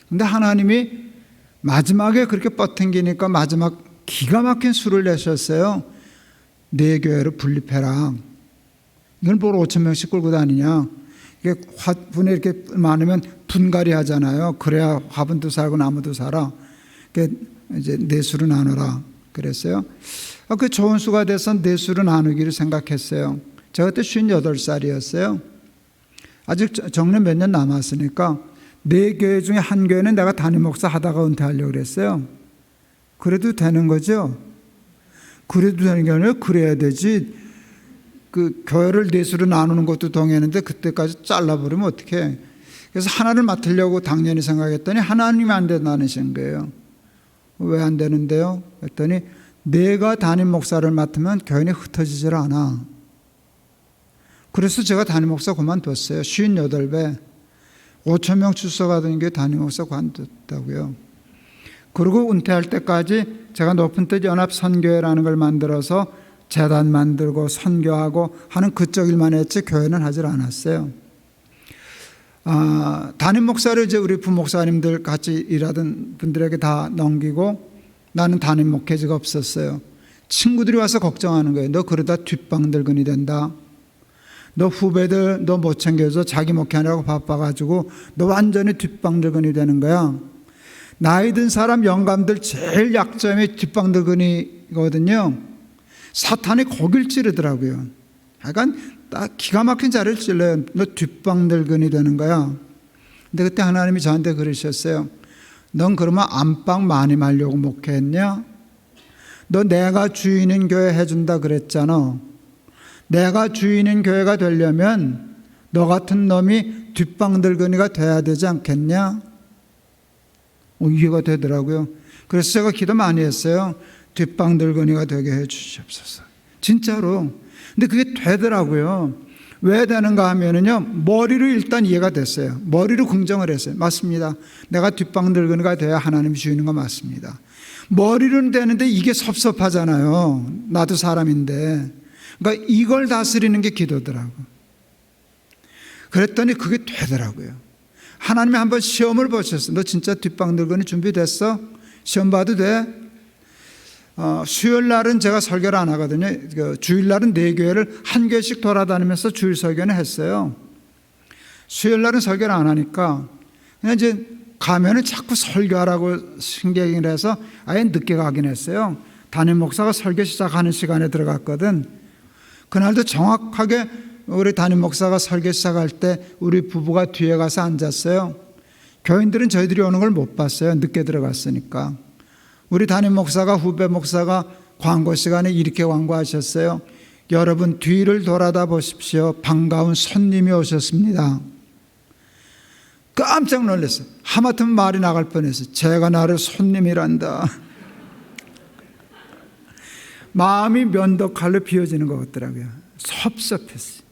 근데 하나님이 마지막에 그렇게 뻗팅기니까 마지막 기가 막힌 수를 내셨어요. 네 교회를 분립해라. 이건 뭘 5,000명씩 끌고 다니냐. 이게 화분에 이렇게 많으면 분갈이 하잖아요. 그래야 화분도 살고 나무도 살아. 이제 네 수로 나눠라. 그랬어요. 그 좋은 수가 돼서 네 수로 나누기를 생각했어요. 제가 그때 58살이었어요. 아직 정년 몇 년 남았으니까 네 교회 중에 한 교회는 내가 담임 목사 하다가 은퇴하려고 그랬어요. 그래도 되는 거죠? 그래도 되는 게 아니라 그래야 되지. 그 교회를 네 수로 나누는 것도 동의했는데 그때까지 잘라버리면 어떡해. 그래서 하나를 맡으려고 당연히 생각했더니 하나님이 안 된다는 거예요. 왜 안 되는데요? 그랬더니 내가 담임 목사를 맡으면 교인이 흩어지질 않아. 그래서 제가 담임 목사 그만뒀어요. 58배 5,000명 출석하던 게 담임 목사 그만뒀다고요. 그리고 은퇴할 때까지 제가 높은 뜻 연합선교회라는 걸 만들어서 재단 만들고 선교하고 하는 그쪽 일만 했지 교회는 하질 않았어요. 담임 목사를 이제 우리 부목사님들 같이 일하던 분들에게 다 넘기고 나는 담임 목회자가 없었어요. 친구들이 와서 걱정하는 거예요. 너 그러다 뒷방들근이 된다. 너 후배들 너 못 챙겨서 자기 목회하느라고 바빠가지고 너 완전히 뒷방들근이 되는 거야. 나이 든 사람 영감들 제일 약점이 뒷방들근이거든요. 사탄이 거길 찌르더라고요. 약간 딱 기가 막힌 자리를 찔러요. 너 뒷방들근이 되는 거야. 근데 그때 하나님이 저한테 그러셨어요. 넌 그러면 안방 많이 말려고 목회했냐? 너 내가 주인인 교회 해준다 그랬잖아. 내가 주인인 교회가 되려면 너 같은 놈이 뒷방들근이가 돼야 되지 않겠냐? 이해가 되더라고요. 그래서 제가 기도 많이 했어요. 뒷방들근이가 되게 해 주시옵소서. 진짜로. 근데 그게 되더라고요. 왜 되는가 하면은요, 머리로 일단 이해가 됐어요. 머리로 긍정을 했어요. 맞습니다. 내가 뒷방들근이가 돼야 하나님이 주시는 거 맞습니다. 머리로는 되는데 이게 섭섭하잖아요. 나도 사람인데. 그러니까 이걸 다스리는 게 기도더라고. 그랬더니 그게 되더라고요. 하나님이 한번 시험을 보셨어. 너 진짜 뒷방들근이 준비됐어? 시험 봐도 돼? 수요일 날은 제가 설교를 안 하거든요. 주일 날은 네 교회를 한 교회씩 돌아다니면서 주일 설교는 했어요. 수요일 날은 설교를 안 하니까 그냥 이제 가면은 자꾸 설교하라고 신경을 해서 아예 늦게 가긴 했어요. 담임 목사가 설교 시작하는 시간에 들어갔거든. 그날도 정확하게 우리 담임 목사가 설교 시작할 때 우리 부부가 뒤에 가서 앉았어요. 교인들은 저희들이 오는 걸 못 봤어요. 늦게 들어갔으니까. 우리 담임 목사가 후배 목사가 광고 시간에 이렇게 광고하셨어요. 여러분 뒤를 돌아다 보십시오. 반가운 손님이 오셨습니다. 깜짝 놀랐어요. 하마터면 말이 나갈 뻔했어요. 제가 나를 손님이란다. 마음이 면도칼로 비워지는 것 같더라고요. 섭섭했어요.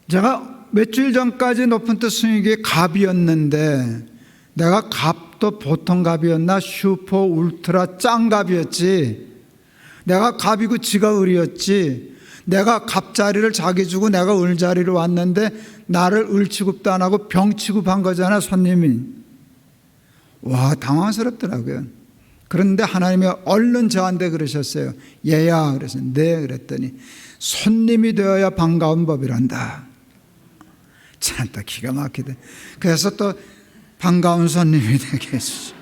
제가 몇 주일 전까지 높은 뜻 순위의 갑이었는데 내가 갑도 보통 갑이었나 슈퍼 울트라 짱 갑이었지. 내가 갑이고 지가 을이었지. 내가 갑자리를 자기 주고 내가 을자리로 왔는데 나를 을 취급도 안 하고 병 취급한 거잖아 손님이. 와 당황스럽더라고요. 그런데 하나님이 얼른 저한테 그러셨어요. 얘야 그래서 네 그랬더니 손님이 되어야 반가운 법이란다. 참 또 기가 막히대. 그래서 또 반가운 손님이 되게 해주시오.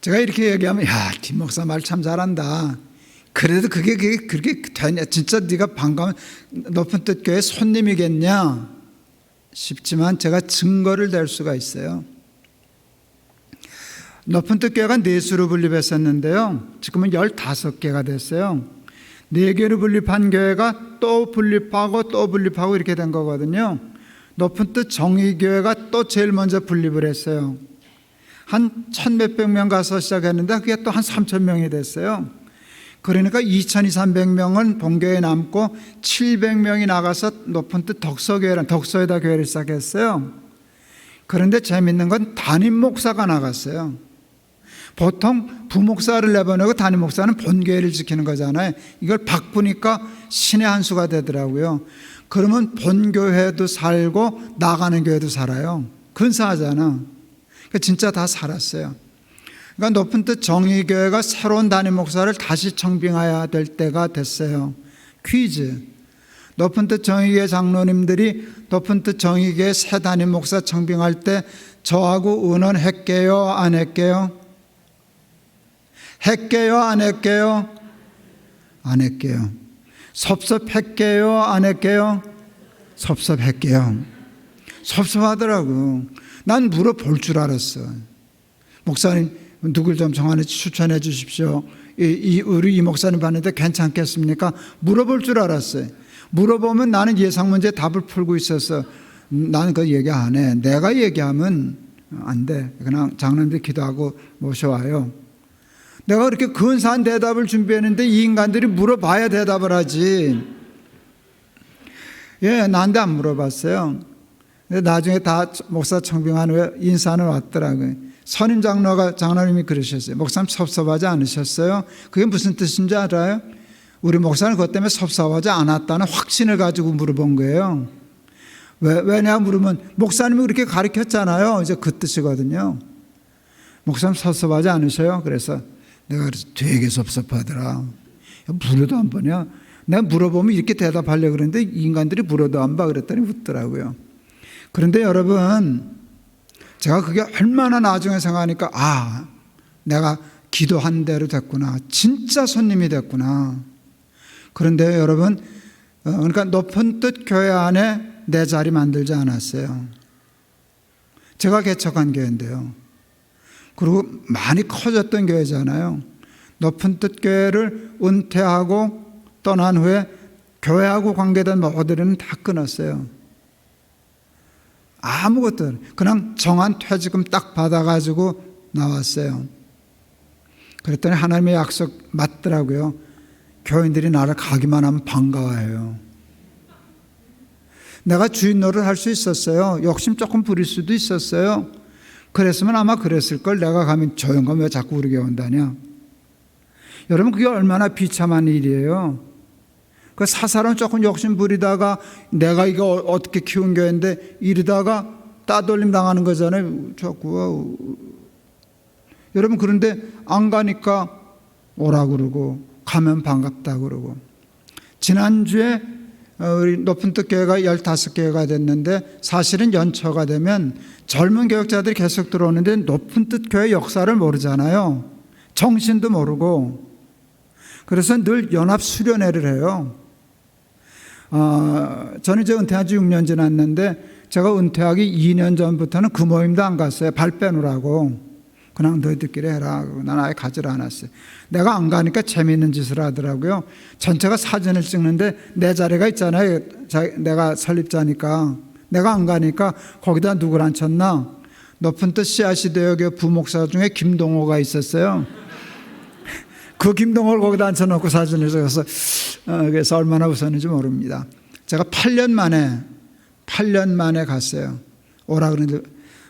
제가 이렇게 얘기하면 야, 김 목사 말 참 잘한다. 그래도 그게 그렇게 되냐? 진짜 네가 반가운 높은 뜻 교회 손님이겠냐? 싶지만 제가 증거를 댈 수가 있어요. 높은 뜻 교회가 4수로 분립했었는데요. 지금은 15개가 됐어요. 4개로 분립한 교회가 또 분립하고 또 분립하고 이렇게 된 거거든요. 높은 뜻 정의교회가 또 제일 먼저 분립을 했어요. 한 1,몇백 명 가서 시작했는데 그게 또 한 3,000명이 됐어요. 그러니까 2,200~300명은 본교회에 남고 700명이 나가서 높은 뜻 덕서교회란 덕서에다 교회를 시작했어요. 그런데 재밌는 건 담임 목사가 나갔어요. 보통 부목사를 내보내고 담임 목사는 본교회를 지키는 거잖아요. 이걸 바꾸니까 신의 한 수가 되더라고요. 그러면 본교회도 살고 나가는 교회도 살아요. 근사하잖아. 진짜 다 살았어요. 그러니까 높은 뜻 정의교회가 새로운 담임 목사를 다시 청빙해야 될 때가 됐어요. 퀴즈. 높은 뜻 정의교회 장로님들이 높은 뜻 정의교회 새 담임 목사 청빙할 때 저하고 의논했게요? 안 했게요? 했게요? 안 했게요? 안 했게요. 섭섭했게요? 안 했게요? 섭섭했게요. 섭섭하더라고. 난 물어볼 줄 알았어. 목사님 누굴 좀 정한에 추천해 주십시오. 우리 이 목사님 봤는데 괜찮겠습니까? 물어볼 줄 알았어요. 물어보면 나는 예상 문제 답을 풀고 있어서 나는 그 얘기 안 해. 내가 얘기하면 안 돼. 그냥 장로님들 기도하고 모셔와요. 내가 그렇게 근사한 대답을 준비했는데 이 인간들이 물어봐야 대답을 하지. 예, 나한테 안 물어봤어요. 근데 나중에 다 목사 청빙한 후에 인사는 왔더라고요. 선임 장로가 장로님이 그러셨어요. 목사님 섭섭하지 않으셨어요? 그게 무슨 뜻인지 알아요? 우리 목사는 그것 때문에 섭섭하지 않았다는 확신을 가지고 물어본 거예요. 왜냐 물으면 목사님이 그렇게 가르쳤잖아요. 이제 그 뜻이거든요. 목사님 섭섭하지 않으셔요? 그래서 내가 되게 섭섭하더라. 물어도 안 보냐? 내가 물어보면 이렇게 대답하려고 그랬는데 인간들이 물어도 안 봐 그랬더니 웃더라고요. 그런데 여러분, 제가 그게 얼마나 나중에 생각하니까 내가 기도한 대로 됐구나. 진짜 손님이 됐구나. 그런데 여러분, 그러니까 높은 뜻 교회 안에 내 자리 만들지 않았어요. 제가 개척한 교회인데요. 그리고 많이 커졌던 교회잖아요. 높은 뜻 교회를 은퇴하고 떠난 후에 교회하고 관계된 모두들은 다 끊었어요. 아무것도 그냥 정한 퇴직금 딱 받아가지고 나왔어요. 그랬더니 하나님의 약속 맞더라고요. 교인들이 나를 가기만 하면 반가워해요. 내가 주인 노릇 할 수 있었어요. 욕심 조금 부릴 수도 있었어요. 그랬으면 아마 그랬을 걸. 내가 가면 저 영감 왜 자꾸 우리 교회 온다냐. 여러분, 그게 얼마나 비참한 일이에요. 그 사사로운 조금 욕심 부리다가 내가 이거 어떻게 키운 교회인데 이러다가 따돌림 당하는 거잖아요. 자꾸. 여러분, 그런데 안 가니까 오라 그러고 가면 반갑다 그러고. 지난주에 우리 높은 뜻 교회가 15개가 됐는데 사실은 연초가 되면 젊은 교역자들이 계속 들어오는데 높은 뜻 교회 역사를 모르잖아요. 정신도 모르고. 그래서 늘 연합 수련회를 해요. 저는 이제 은퇴한 지 6년 지났는데 제가 은퇴하기 2년 전부터는 그 모임도 안 갔어요. 발 빼놓으라고. 그냥 너희들끼리 해라. 난 아예 가지를 않았어요. 내가 안 가니까 재미있는 짓을 하더라고요. 전체가 사진을 찍는데 내 자리가 있잖아요. 내가 설립자니까. 내가 안 가니까 거기다 누구를 앉혔나? 높은 뜻 씨앗이 되어교 부목사 중에 김동호가 있었어요. 그 김동호를 거기다 앉혀놓고 사진을 찍어서 그래서 얼마나 웃었는지 모릅니다. 제가 8년 만에 갔어요. 오라 그러는데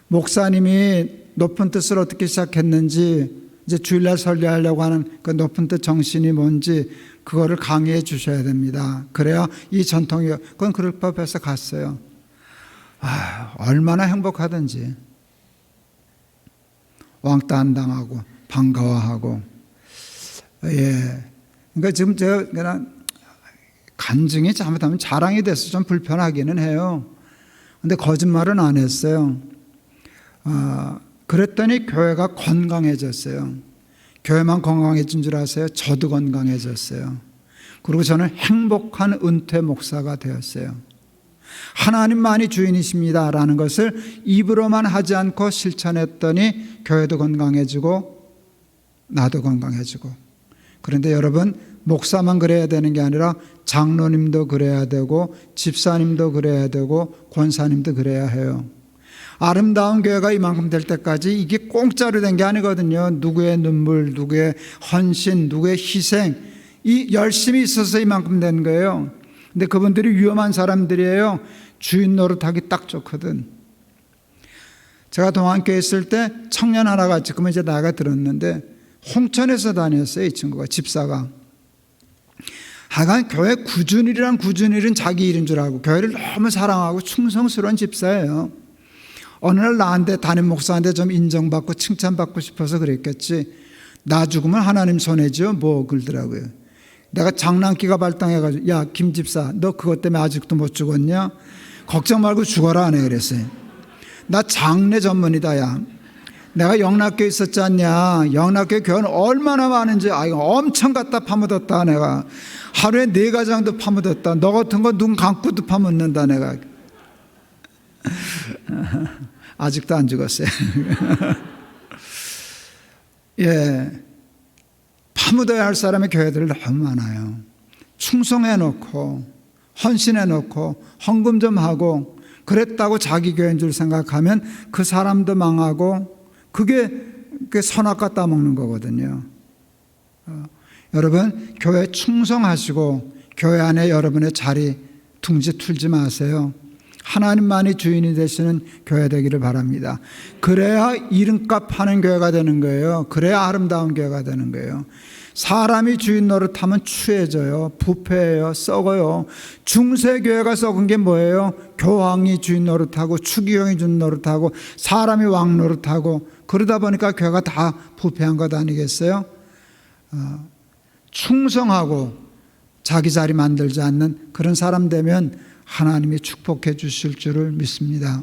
목사님이 높은 뜻을 어떻게 시작했는지 이제 주일날 설교하려고 하는 그 높은 뜻 정신이 뭔지 그거를 강의해 주셔야 됩니다. 그래야 이 전통이 그건 그럴 법해서 갔어요. 얼마나 행복하든지 왕따 안 당하고 반가워하고. 그러니까 지금 제가 그냥 간증이 잘못하면 자랑이 돼서 좀 불편하기는 해요. 근데 거짓말은 안 했어요. 그랬더니 교회가 건강해졌어요. 교회만 건강해진 줄 아세요? 저도 건강해졌어요. 그리고 저는 행복한 은퇴 목사가 되었어요. 하나님만이 주인이십니다 라는 것을 입으로만 하지 않고 실천했더니 교회도 건강해지고 나도 건강해지고. 그런데 여러분, 목사만 그래야 되는 게 아니라 장로님도 그래야 되고 집사님도 그래야 되고 권사님도 그래야 해요. 아름다운 교회가 이만큼 될 때까지 이게 공짜로 된 게 아니거든요. 누구의 눈물, 누구의 헌신, 누구의 희생, 이 열심히 있어서 이만큼 된 거예요. 근데 그분들이 위험한 사람들이에요. 주인 노릇하기 딱 좋거든. 제가 동안교회 있을 때 청년 하나가 지금 이제 나이가 들었는데 홍천에서 다녔어요. 이 친구가, 집사가. 하여간 교회 구준일은 자기 일인 줄 알고 교회를 너무 사랑하고 충성스러운 집사예요. 어느 날 나한테 담임 목사한테 좀 인정받고 칭찬받고 싶어서 그랬겠지. 나 죽으면 하나님 손해죠. 뭐 그러더라고요. 내가 장난기가 발당해가지고 야 김 집사 너 그것 때문에 아직도 못 죽었냐? 걱정 말고 죽어라 안 해 그랬어요. 나 장례 전문이다 야. 내가 영락교에 있었지 않냐. 영락교회 교회는 얼마나 많은지 엄청 갖다 파묻었다 내가. 하루에 4가정도 파묻었다. 너 같은 거 눈 감고도 파묻는다 내가. 아직도 안 죽었어요. 파묻어야 할 사람의 교회들 너무 많아요. 충성해놓고 헌신해놓고 헌금 좀 하고 그랬다고 자기 교회인 줄 생각하면 그 사람도 망하고 그게 선악과 따먹는 거거든요. 여러분, 교회 충성하시고 교회 안에 여러분의 자리 둥지 틀지 마세요. 하나님만이 주인이 되시는 교회 되기를 바랍니다. 그래야 이름값 하는 교회가 되는 거예요. 그래야 아름다운 교회가 되는 거예요. 사람이 주인 노릇하면 추해져요. 부패해요. 썩어요. 중세교회가 썩은 게 뭐예요? 교황이 주인 노릇하고 추기경이 주인 노릇하고 사람이 왕 노릇하고 그러다 보니까 교회가 다 부패한 것 아니겠어요? 충성하고 자기 자리 만들지 않는 그런 사람 되면 하나님이 축복해 주실 줄을 믿습니다.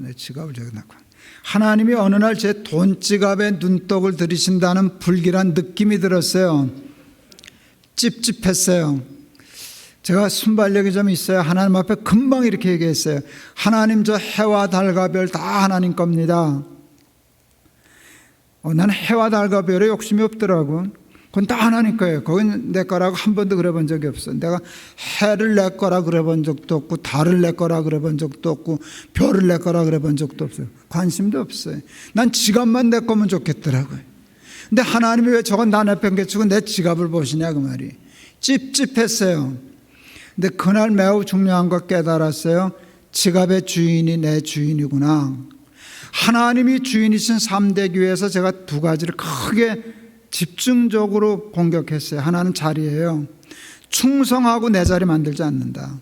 내 지갑을 저기 놨고. 하나님이 어느 날 제 돈지갑에 눈독을 들이신다는 불길한 느낌이 들었어요. 찝찝했어요. 제가 순발력이 좀 있어요. 하나님 앞에 금방 이렇게 얘기했어요. 하나님, 저 해와 달과 별 다 하나님 겁니다. 나는 해와 달과 별에 욕심이 없더라고. 그건 다 하나님 거예요. 그건 내 거라고 한 번도 그래 본 적이 없어. 내가 해를 내 거라 그래 본 적도 없고, 달을 내 거라 그래 본 적도 없고, 별을 내 거라 그래 본 적도 없어요. 관심도 없어요. 난 지갑만 내 거면 좋겠더라고요. 근데 하나님이 왜 저건 나 내팽개치고 내 지갑을 보시냐 그 말이. 찝찝했어요. 근데 그날 매우 중요한 걸 깨달았어요. 지갑의 주인이 내 주인이구나. 하나님이 주인이신 3대 교회에서 제가 두 가지를 크게 집중적으로 공격했어요. 하나는 자리예요. 충성하고 내 자리 만들지 않는다.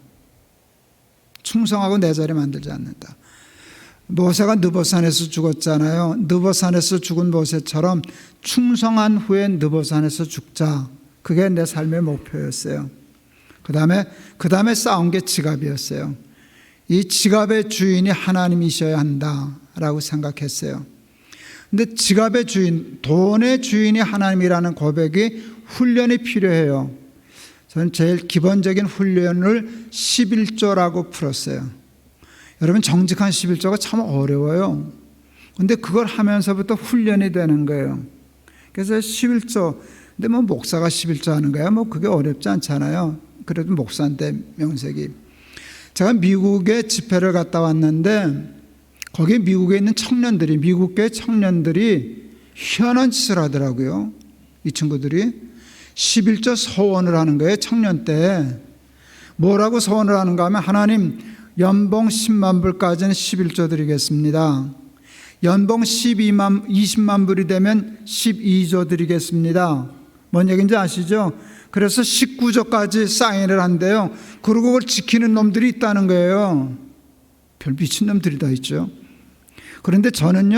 충성하고 내 자리 만들지 않는다. 모세가 느보산에서 죽었잖아요. 느보산에서 죽은 모세처럼 충성한 후에 느보산에서 죽자. 그게 내 삶의 목표였어요. 그 다음에 싸운 게 지갑이었어요. 이 지갑의 주인이 하나님이셔야 한다라고 생각했어요. 근데 지갑의 주인, 돈의 주인이 하나님이라는 고백이 훈련이 필요해요. 저는 제일 기본적인 훈련을 11조라고 풀었어요. 여러분, 정직한 11조가 참 어려워요. 근데 그걸 하면서부터 훈련이 되는 거예요. 그래서 11조, 근데 뭐 목사가 11조 하는 거야? 뭐 그게 어렵지 않잖아요. 그래도 목사인데 명색이. 제가 미국에 집회를 갔다 왔는데 거기 미국에 있는 청년들이, 미국계 청년들이 희한한 짓을 하더라고요. 이 친구들이 11조 서원을 하는 거예요. 청년 때 뭐라고 서원을 하는가 하면, 하나님, 연봉 10만 불까지는 11조 드리겠습니다. 연봉 20만 불이 되면 12조 드리겠습니다. 뭔 얘기인지 아시죠? 그래서 19조까지 사인을 한대요. 그리고 그걸 지키는 놈들이 있다는 거예요. 별 미친 놈들이 다 있죠. 그런데 저는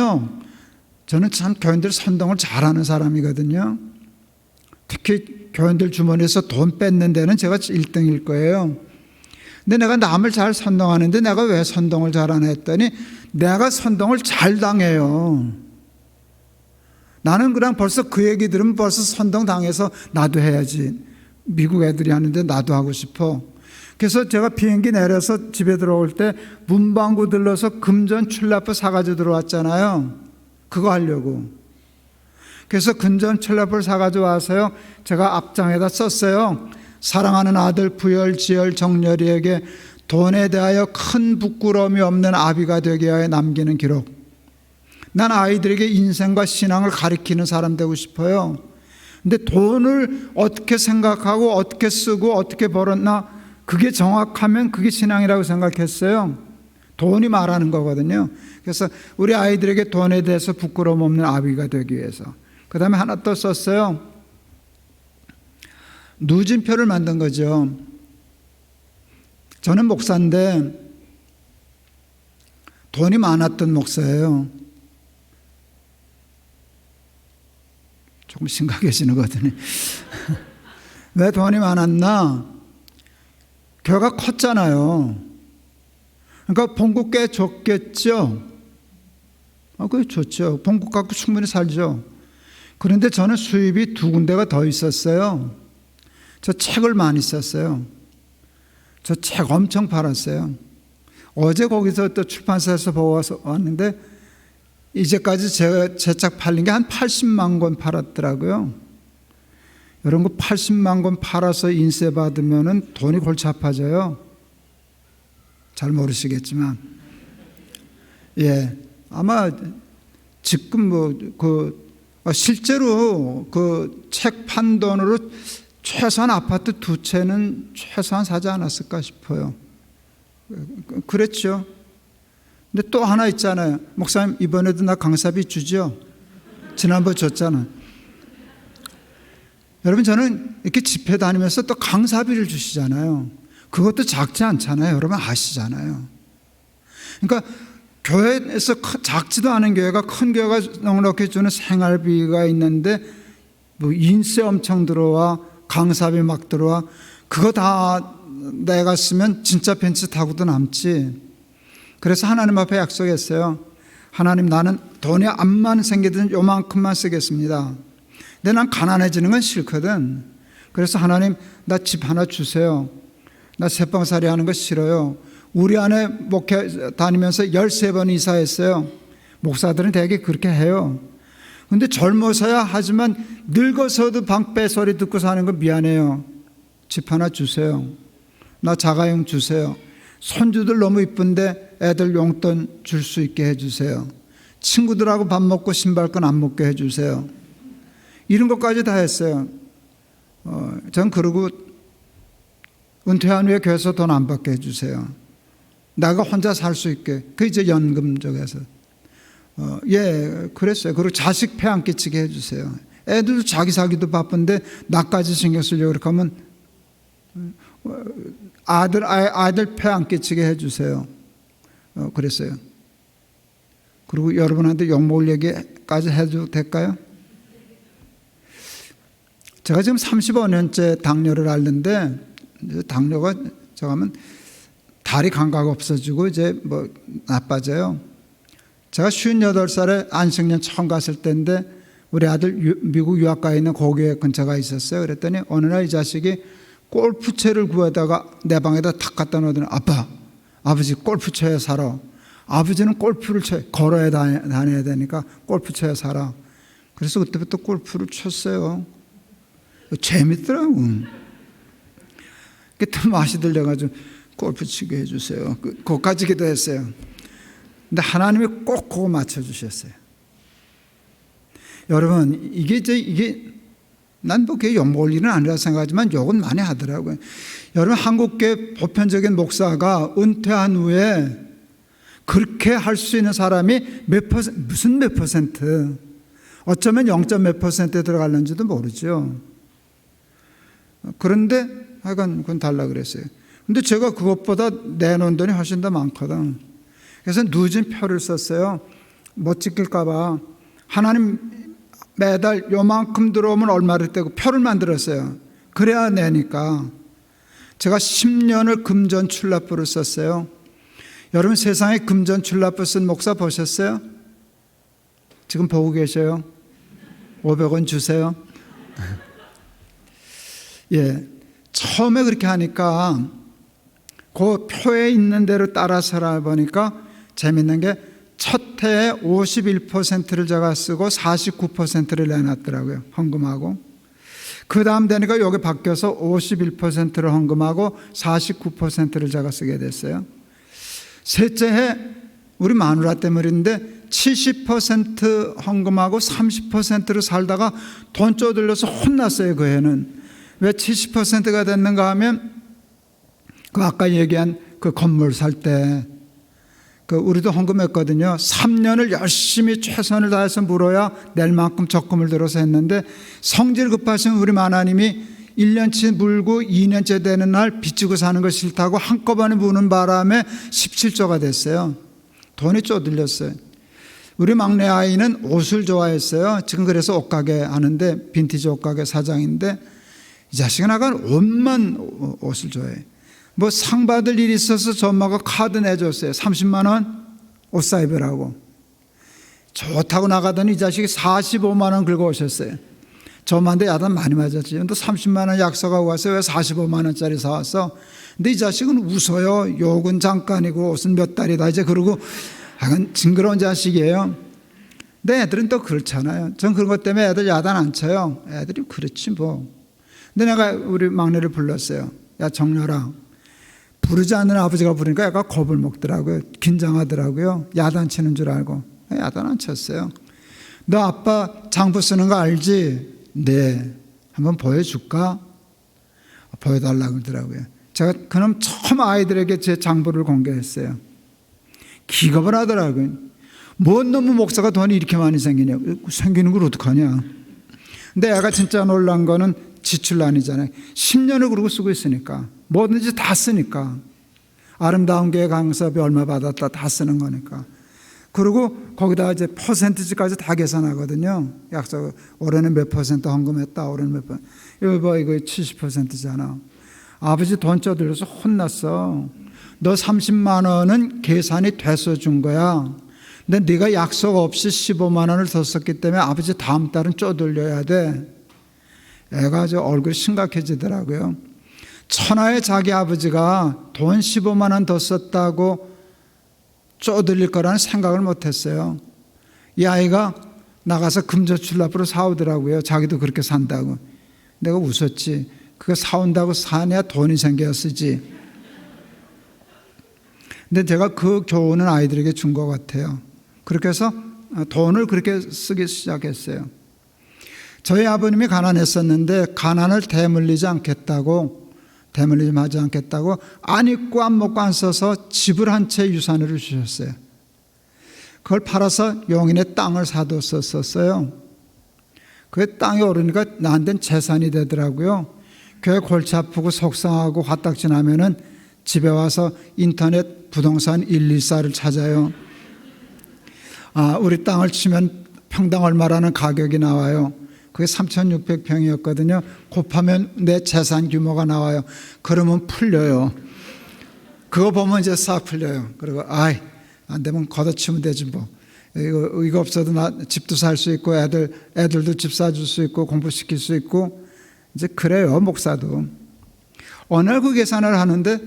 참 교인들 선동을 잘하는 사람이거든요. 특히 교인들 주머니에서 돈 뺏는 데는 제가 1등일 거예요. 근데 내가 남을 잘 선동하는데 내가 왜 선동을 잘하나 했더니, 내가 선동을 잘 당해요. 나는 그냥 벌써 그 얘기 들으면 벌써 선동 당해서 나도 해야지. 미국 애들이 하는데 나도 하고 싶어. 그래서 제가 비행기 내려서 집에 들어올 때 문방구 들러서 금전 출납부 사가지고 들어왔잖아요. 그거 하려고. 그래서 금전 출납부를 사가지고 와서요, 제가 앞장에다 썼어요. 사랑하는 아들 부열, 지열, 정렬이에게 돈에 대하여 큰 부끄러움이 없는 아비가 되게 하여 남기는 기록. 난 아이들에게 인생과 신앙을 가르치는 사람 되고 싶어요. 근데 돈을 어떻게 생각하고 어떻게 쓰고 어떻게 벌었나, 그게 정확하면 그게 신앙이라고 생각했어요. 돈이 말하는 거거든요. 그래서 우리 아이들에게 돈에 대해서 부끄러움 없는 아비가 되기 위해서. 그 다음에 하나 또 썼어요. 누진표를 만든 거죠. 저는 목사인데 돈이 많았던 목사예요. 조금 심각해지거든요. 왜 돈이 많았나? 교회가 컸잖아요. 그러니까 봉급 꽤 줬겠죠. 그게 좋죠. 봉급 갖고 충분히 살죠. 그런데 저는 수입이 두 군데가 더 있었어요. 저 책을 많이 썼어요. 저 책 엄청 팔았어요. 어제 거기서 또 출판사에서 보고 왔는데 이제까지 제 책 팔린 게 한 80만 권 팔았더라고요. 이런 거 80만 권 팔아서 인쇄 받으면 돈이 골치 아파져요. 잘 모르시겠지만, 아마 지금 실제로 그 책 판 돈으로 최소한 아파트 2채는 최소한 사지 않았을까 싶어요. 그랬죠. 근데 또 하나 있잖아요. 목사님, 이번에도 나 강사비 주죠? 지난번 줬잖아. 여러분, 저는 이렇게 집회 다니면서 또 강사비를 주시잖아요. 그것도 작지 않잖아요. 여러분 아시잖아요. 그러니까 교회에서 작지도 않은 교회가 큰 교회가 넉넉히 주는 생활비가 있는데 뭐 인세 엄청 들어와, 강사비 막 들어와. 그거 다 내가 쓰면 진짜 벤츠 타고도 남지. 그래서 하나님 앞에 약속했어요. 하나님, 나는 돈이 암만 생기든 요만큼만 쓰겠습니다. 근데 난 가난해지는 건 싫거든. 그래서 하나님, 나 집 하나 주세요. 나 새빵살이 하는 거 싫어요. 우리 안에 목회 다니면서 13번 이사했어요. 목사들은 대개 그렇게 해요. 근데 젊어서야 하지만 늙어서도 방빼 소리 듣고 사는 거 미안해요. 집 하나 주세요. 나 자가용 주세요. 손주들 너무 이쁜데 애들 용돈 줄 수 있게 해주세요. 친구들하고 밥 먹고 신발끈 안 먹게 해주세요. 이런 것까지 다 했어요. 전 그러고 은퇴한 후에 교회에서 돈 안 받게 해주세요. 내가 혼자 살 수 있게. 그 이제 연금 쪽에서. 그랬어요. 그리고 자식 폐 안 끼치게 해주세요. 애들도 자기 살기도 바쁜데 나까지 신경 쓰려고 그렇게 하면 아들 폐 안 끼치게 해주세요. 그랬어요. 그리고 여러분한테 욕먹을 얘기까지 해도 될까요? 제가 지금 35년째 당뇨를 앓는데, 당뇨가 저가면 다리 감각 없어지고 이제 뭐 나빠져요. 제가 58살에 안식년 처음 갔을 때인데 우리 아들 미국 유학 가 있는 고교회 근처가 있었어요. 그랬더니 어느 날 이 자식이 골프채를 구하다가 내 방에다 탁 갖다 놓더니, 아버지 골프채에 사라. 아버지는 골프를 걸어야 다녀야 되니까 골프채에 사라. 그래서 그때부터 골프를 쳤어요. 재밌더라고. 그때 맛이 들려가지고 골프 치게 해주세요. 그것까지 기도했어요. 근데 하나님이 꼭 그거 맞춰주셨어요. 여러분, 이게 난 뭐 그게 욕먹을 일은 아니라 생각하지만 욕은 많이 하더라고요. 여러분, 한국계 보편적인 목사가 은퇴한 후에 그렇게 할 수 있는 사람이 무슨 몇 퍼센트, 어쩌면 0. 몇 퍼센트에 들어갈는지도 모르죠. 그런데 하여간 그건 달라 그랬어요. 근데 제가 그것보다 내놓은 돈이 훨씬 더 많거든. 그래서 누진 표를 썼어요. 못 지킬까 봐. 하나님 매달 요만큼 들어오면 얼마를 떼고 표를 만들었어요. 그래야 내니까. 제가 10년을 금전 출납부를 썼어요. 여러분, 세상에 금전 출납부 쓴 목사 보셨어요? 지금 보고 계셔요? 500원 주세요. 처음에 그렇게 하니까 그 표에 있는 대로 따라 살아보니까 재밌는 게 첫 해에 51%를 제가 쓰고 49%를 내놨더라고요. 헌금하고. 그 다음 되니까 여기 바뀌어서 51%를 헌금하고 49%를 제가 쓰게 됐어요. 셋째 해 우리 마누라 때문인데 70% 헌금하고 30%를 살다가 돈 쪼들려서 혼났어요. 그 해는. 왜 70%가 됐는가 하면 그 아까 얘기한 그 건물 살 때 우리도 헌금했거든요. 3년을 열심히 최선을 다해서 물어야 낼 만큼 적금을 들어서 했는데 성질 급하신 우리 하나님이 1년치 물고 2년째 되는 날 빚지고 사는 거 싫다고 한꺼번에 무는 바람에 17조가 됐어요. 돈이 쪼들렸어요. 우리 막내 아이는 옷을 좋아했어요. 지금 그래서 옷가게 하는데 빈티지 옷가게 사장인데 이 자식은 아까 옷만 옷을 좋아해. 뭐 상 받을 일이 있어서 저 엄마가 카드 내줬어요. 30만 원 옷 사 입으라고. 좋다고 나가더니 이 자식이 45만 원 긁어 오셨어요. 저 엄마한테 야단 많이 맞았지. 또 30만 원 약속하고 와서 왜 45만 원짜리 사왔어? 근데 이 자식은 웃어요. 욕은 잠깐이고 옷은 몇 달이다 이제 그러고 약간 징그러운 자식이에요. 근데 애들은 또 그렇잖아요. 전 그런 것 때문에 애들 야단 안 쳐요. 애들이 그렇지 뭐. 근데 내가 우리 막내를 불렀어요. 야 정렬아, 부르지 않는 아버지가 부르니까 약간 겁을 먹더라고요. 긴장하더라고요. 야단 치는 줄 알고. 야단 안 쳤어요. 너 아빠 장부 쓰는 거 알지? 네. 한번 보여줄까? 보여달라고 그러더라고요. 제가 그럼 처음 아이들에게 제 장부를 공개했어요. 기겁을 하더라고요. 뭔 놈의 목사가 돈이 이렇게 많이 생기냐. 생기는 걸 어떡하냐. 근데 애가 진짜 놀란 거는 지출란이잖아요. 10년을 그러고 쓰고 있으니까. 뭐든지 다 쓰니까. 아름다운 교회 강사비 얼마 받았다 다 쓰는 거니까. 그리고 거기다 이제 퍼센티지까지 다 계산하거든요. 약속 올해는 몇 퍼센트 헌금했다. 올해는 몇 퍼센트. 이거 70%잖아. 아버지 돈 쪼들려서 혼났어. 너 30만 원은 계산이 돼서 준 거야. 근데 네가 약속 없이 15만 원을 더 썼기 때문에 아버지 다음 달은 쪼들려야 돼. 애가 아주 얼굴이 심각해지더라고요. 천하의 자기 아버지가 돈 15만 원 더 썼다고 쪼들릴 거라는 생각을 못했어요. 이 아이가 나가서 금저출납으로 사오더라고요. 자기도 그렇게 산다고. 내가 웃었지. 그거 사온다고 사냐 돈이 생겨야 쓰지. 근데 제가 그 교훈은 아이들에게 준 것 같아요. 그렇게 해서 돈을 그렇게 쓰기 시작했어요. 저희 아버님이 가난했었는데 가난을 대물리지 하지 않겠다고 안 입고 안 먹고 안 써서 집을 한 채 유산으로 주셨어요. 그걸 팔아서 용인에 땅을 사뒀었어요. 그 땅이 오르니까 나한테는 재산이 되더라고요. 교회 골치 아프고 속상하고 화딱지 나면은 집에 와서 인터넷 부동산 114를 찾아요. 우리 땅을 치면 평당 얼마라는 가격이 나와요. 그게 3,600평이었거든요. 곱하면 내 재산 규모가 나와요. 그러면 풀려요. 그거 보면 이제 싹 풀려요. 그리고 안 되면 걷어치면 되지 뭐. 이거 없어도 나 집도 살 수 있고 애들도 집 사줄 수 있고 공부시킬 수 있고 이제 그래요. 목사도. 어느 날 그 계산을 하는데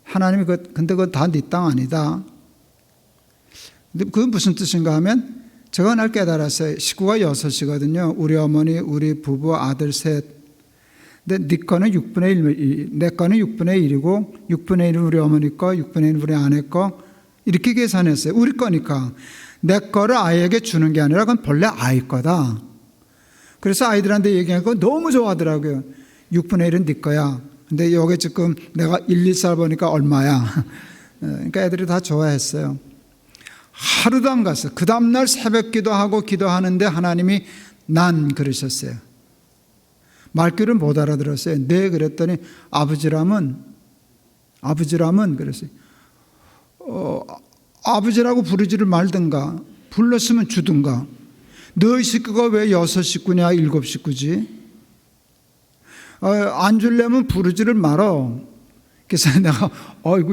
하나님이 근데 그거 다 네 땅 아니다. 근데 그게 무슨 뜻인가 하면 제가 날 깨달았어요. 식구가 6이거든요. 우리 어머니, 우리 부부, 아들 셋. 근데 네 거는 6분의 1, 내 거는 6분의 1이고 6분의 1은 우리 어머니 거, 6분의 1은 우리 아내 거. 이렇게 계산했어요. 우리 거니까. 내 거를 아이에게 주는 게 아니라 그건 본래 아이 거다. 그래서 아이들한테 얘기하니까 너무 좋아하더라고요. 6분의 1은 네 거야. 근데 여기 지금 내가 1, 2살 보니까 얼마야. 그러니까 애들이 다 좋아했어요. 하루도 안 갔어요. 그 다음날 새벽 기도하고 기도하는데 하나님이 난 그러셨어요. 말귀를 못 알아들었어요. 네 그랬더니 아버지라면 그랬어요. 아버지라고 부르지를 말든가 불렀으면 주든가. 너희 식구가 왜 6 식구냐 7 식구지? 안 줄려면 부르지를 말어. 그래서 내가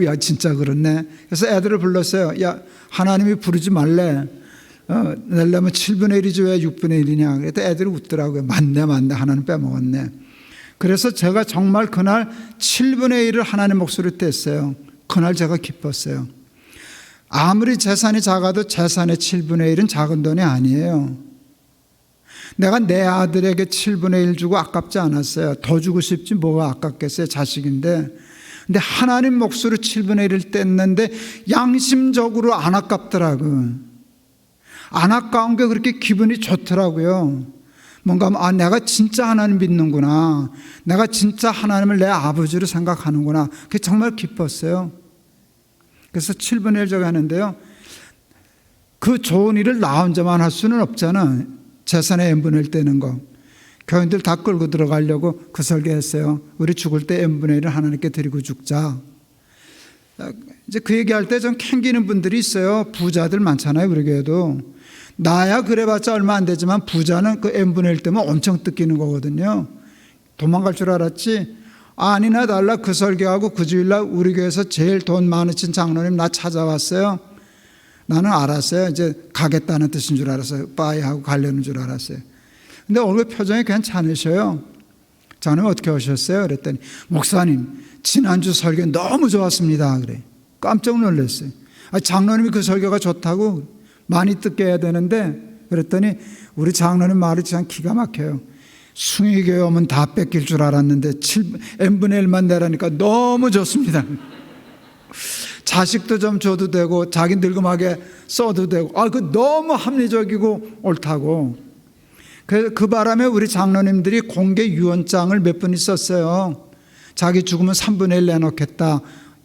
야 진짜 그렇네. 그래서 애들을 불렀어요. 야 하나님이 부르지 말래. 내려면 7분의 1이지 왜 6분의 1이냐. 그랬더니 애들이 웃더라고요. 맞네 하나님 빼먹었네. 그래서 제가 정말 그날 7분의 1을 하나님 목소리로 뗐어요. 그날 제가 기뻤어요. 아무리 재산이 작아도 재산의 7분의 1은 작은 돈이 아니에요. 내가 내 아들에게 7분의 1 주고 아깝지 않았어요. 더 주고 싶지 뭐가 아깝겠어요. 자식인데. 근데 하나님 몫으로 7분의 1을 뗐는데 양심적으로 안 아깝더라고요. 안 아까운 게 그렇게 기분이 좋더라고요. 뭔가 내가 진짜 하나님 믿는구나. 내가 진짜 하나님을 내 아버지로 생각하는구나. 그게 정말 기뻤어요. 그래서 7분의 1 저기 하는데요. 그 좋은 일을 나 혼자만 할 수는 없잖아. 재산의 n분의 1 떼는 거. 교인들 다 끌고 들어가려고 그 설계했어요. 우리 죽을 때 n분의 1을 하나님께 드리고 죽자. 이제 그 얘기할 때 좀 캥기는 분들이 있어요. 부자들 많잖아요. 우리 교회도. 나야 그래봤자 얼마 안 되지만 부자는 그 n분의 1 때문에 엄청 뜯기는 거거든요. 도망갈 줄 알았지. 아니나 달라 그 설교하고 그 주일날 우리 교회에서 제일 돈 많으신 장로님 나 찾아왔어요. 나는 알았어요. 이제 가겠다는 뜻인 줄 알았어요. 빠이 하고 가려는 줄 알았어요. 근데 얼굴 표정이 괜찮으셔요. 장로님 어떻게 오셨어요? 그랬더니 목사님 지난주 설교 너무 좋았습니다. 그래. 깜짝 놀랐어요. 장로님이 그 설교가 좋다고 많이 듣게 해야 되는데 그랬더니 우리 장로님 말이 참 기가 막혀요. 숭의교회 오면 다 뺏길 줄 알았는데 n분의 1만 내라니까 너무 좋습니다. 자식도 좀 줘도 되고 자기 늙음하게 써도 되고 그 너무 합리적이고 옳다고. 그래서 그 바람에 우리 장로님들이 공개 유언장을 몇 번 있었어요. 자기 죽으면 3분의 1 내놓겠다,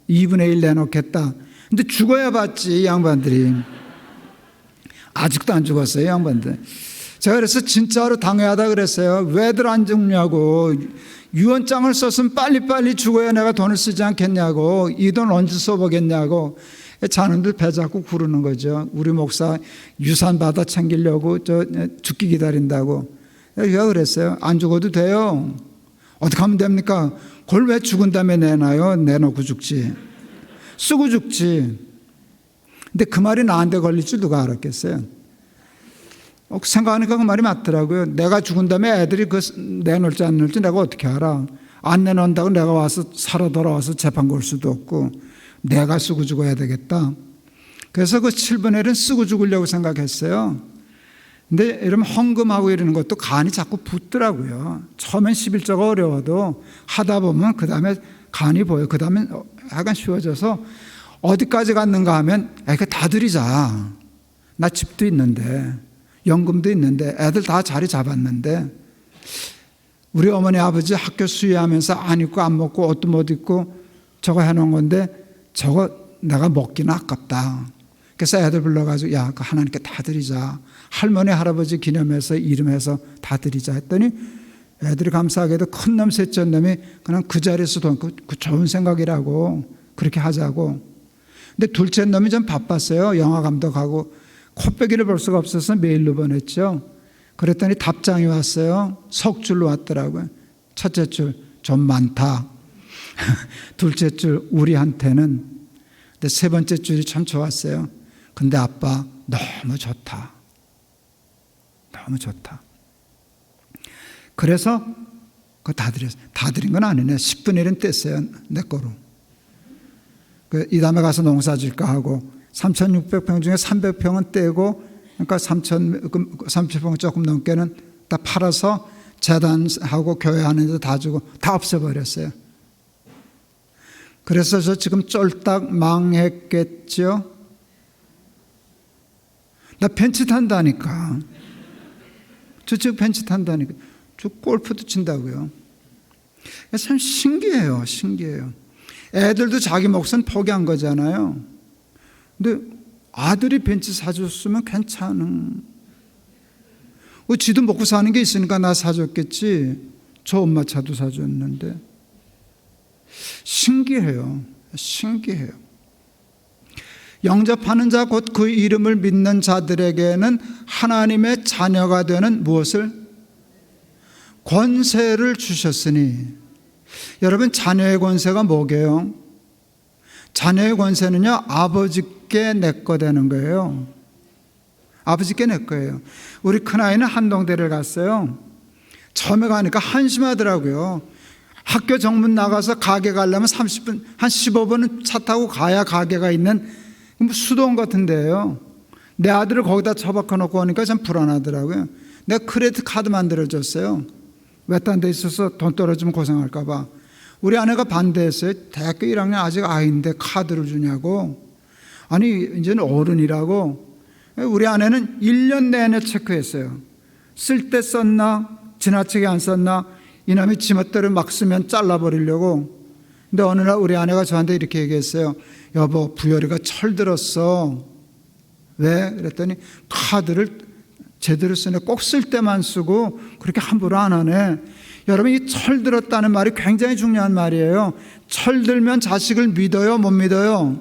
2분의 1 내놓겠다. 근데 죽어야 받지, 이 양반들이. 아직도 안 죽었어요, 이 양반들. 제가 그래서 진짜로 당회하다 그랬어요. 왜들 안 죽냐고. 유언장을 썼으면 빨리빨리 죽어야 내가 돈을 쓰지 않겠냐고. 이 돈 언제 써보겠냐고. 자는들 배 잡고 구르는 거죠. 우리 목사 유산 받아 챙기려고 죽기 기다린다고. 제가 그랬어요. 안 죽어도 돼요. 어떻게 하면 됩니까? 그걸 왜 죽은 다음에 내놔요? 내놓고 죽지. 쓰고 죽지. 근데 그 말이 나한테 걸릴 줄 누가 알았겠어요? 생각하니까 그 말이 맞더라고요. 내가 죽은 다음에 애들이 내놓을지 안 내놓을지 내가 어떻게 알아? 안 내놓는다고 내가 와서 살아 돌아와서 재판 걸 수도 없고 내가 쓰고 죽어야 되겠다. 그래서 그 7분의 1은 쓰고 죽으려고 생각했어요. 근데 여러분 헌금하고 이러는 것도 간이 자꾸 붙더라고요. 처음엔 11조가 어려워도 하다 보면 그 다음에 간이 보여요. 그 다음엔 약간 쉬워져서 어디까지 갔는가 하면 이렇게 다 드리자. 나 집도 있는데 연금도 있는데 애들 다 자리 잡았는데 우리 어머니 아버지 학교 수유하면서 안 입고 안 먹고 옷도 못 입고 저거 해놓은 건데 저거 내가 먹기는 아깝다. 그래서 애들 불러가지고 야, 그 하나님께 다 드리자. 할머니 할아버지 기념해서 이름해서 다 드리자 했더니 애들이 감사하게도 큰 놈 셋째 놈이 그냥 그 자리에서 돈, 그 좋은 생각이라고 그렇게 하자고. 근데 둘째 놈이 좀 바빴어요. 영화 감독하고 코빼기를 볼 수가 없어서 메일로 보냈죠. 그랬더니 답장이 왔어요. 석 줄로 왔더라고요. 첫째 줄 좀 많다. 둘째 줄 우리한테는. 근데 세 번째 줄이 참 좋았어요. 근데 아빠 너무 좋다. 너무 좋다. 그래서 그거 다 드렸어요. 다 드린 건 아니네. 10분의 1은 뗐어요. 내 거로. 이 다음에 가서 농사 질까 하고 3,600평 중에 300평은 떼고 그러니까 3,000평 조금 넘게는 다 팔아서 재단하고 교회 하는 데 다 주고 다 없애버렸어요. 그래서 저 지금 쫄딱 망했겠죠? 나 벤치 탄다니까. 저 지금 벤치 탄다니까. 저 골프도 친다고요. 참 신기해요. 신기해요. 애들도 자기 몫은 포기한 거잖아요. 근데 아들이 벤치 사줬으면 괜찮은. 지도 먹고 사는 게 있으니까 나 사줬겠지. 저 엄마 차도 사줬는데. 신기해요. 신기해요. 영접하는 자 곧 그 이름을 믿는 자들에게는 하나님의 자녀가 되는 무엇을? 권세를 주셨으니. 여러분 자녀의 권세가 뭐게요? 자녀의 권세는요 아버지께 내 거 되는 거예요. 아버지께 내 거예요. 우리 큰아이는 한동대를 갔어요. 처음에 가니까 한심하더라고요. 학교 정문 나가서 가게 가려면 30분, 한 15분은 차 타고 가야 가게가 있는 수도원 같은 데예요. 내 아들을 거기다 처박혀 놓고 오니까 참 불안하더라고요. 내가 크레딧 카드 만들어줬어요. 외딴 데 있어서 돈 떨어지면 고생할까 봐. 우리 아내가 반대했어요. 대학교 1학년 아직 아이인데 카드를 주냐고. 아니 이제는 어른이라고. 우리 아내는 1년 내내 체크했어요. 쓸 때 썼나 지나치게 안 썼나. 이놈이 지멋대로 막 쓰면 잘라버리려고. 근데 어느 날 우리 아내가 저한테 이렇게 얘기했어요. 여보 부열이가 철들었어. 왜? 그랬더니 카드를 제대로 쓰네. 꼭 쓸 때만 쓰고 그렇게 함부로 안 하네. 여러분 이 철들었다는 말이 굉장히 중요한 말이에요. 철들면 자식을 믿어요? 못 믿어요?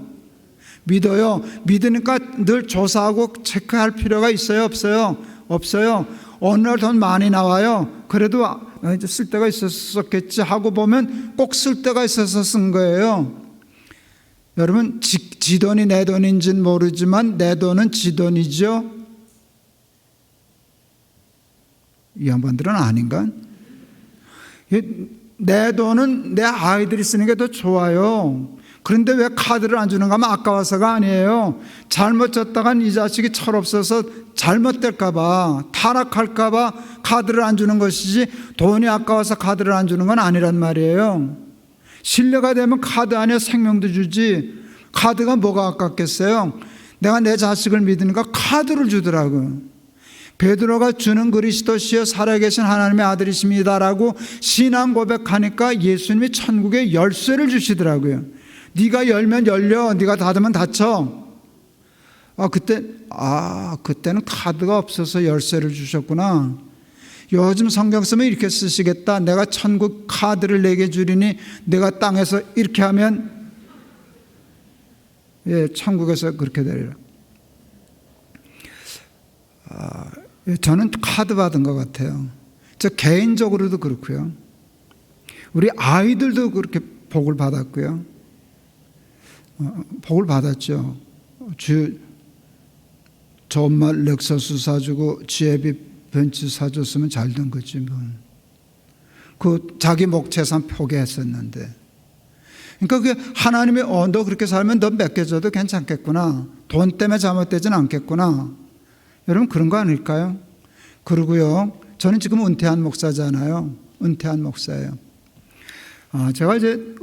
믿어요. 믿으니까 늘 조사하고 체크할 필요가 있어요? 없어요? 없어요. 어느 날 돈 많이 나와요. 그래도 이제 쓸 데가 있었겠지 하고 보면 꼭 쓸 데가 있어서 쓴 거예요. 여러분 지 돈이 내 돈인지는 모르지만 내 돈은 지 돈이죠. 이 양반들은 아닌가? 내 돈은 내 아이들이 쓰는 게 더 좋아요. 그런데 왜 카드를 안 주는가 하면 아까워서가 아니에요. 잘못 줬다간 이 자식이 철없어서 잘못될까 봐, 타락할까 봐 카드를 안 주는 것이지 돈이 아까워서 카드를 안 주는 건 아니란 말이에요. 신뢰가 되면 카드 아니야 생명도 주지. 카드가 뭐가 아깝겠어요? 내가 내 자식을 믿으니까 카드를 주더라고요. 베드로가 주는 그리스도시여 살아계신 하나님의 아들이십니다라고 신앙 고백하니까 예수님이 천국의 열쇠를 주시더라고요. 네가 열면 열려, 네가 닫으면 닫혀. 그때는 카드가 없어서 열쇠를 주셨구나. 요즘 성경 쓰면 이렇게 쓰시겠다. 내가 천국 카드를 내게 주리니 내가 땅에서 이렇게 하면 천국에서 그렇게 되리라. 저는 카드 받은 것 같아요. 저 개인적으로도 그렇고요. 우리 아이들도 그렇게 복을 받았고요. 복을 받았죠. 저 엄마 렉서스 사주고 지혜비 벤츠 사줬으면 잘 된 거지 뭐. 그 자기 목재산 포기했었는데. 그러니까 그 하나님이 너 그렇게 살면 너 몇 개 줘도 괜찮겠구나. 돈 때문에 잘못되진 않겠구나. 여러분 그런 거 아닐까요? 그러고요. 저는 지금 은퇴한 목사잖아요. 은퇴한 목사예요. 제가 이제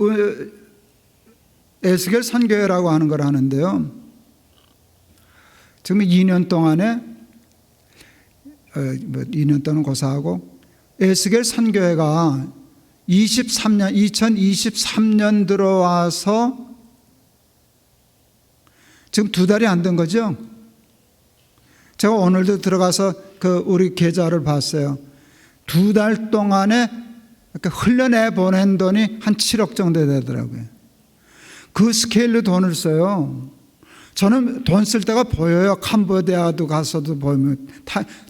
에스겔 선교회라고 하는 걸 하는데요. 지금 2년 동안에 2년 동안 고사하고 에스겔 선교회가 2023년 들어와서 지금 2달이 안 된 거죠. 제가 오늘도 들어가서 우리 계좌를 봤어요. 2달 동안에 흘려내 보낸 돈이 한 7억 정도 되더라고요. 그 스케일로 돈을 써요. 저는 돈 쓸 때가 보여요. 캄보디아도 가서도 보이면,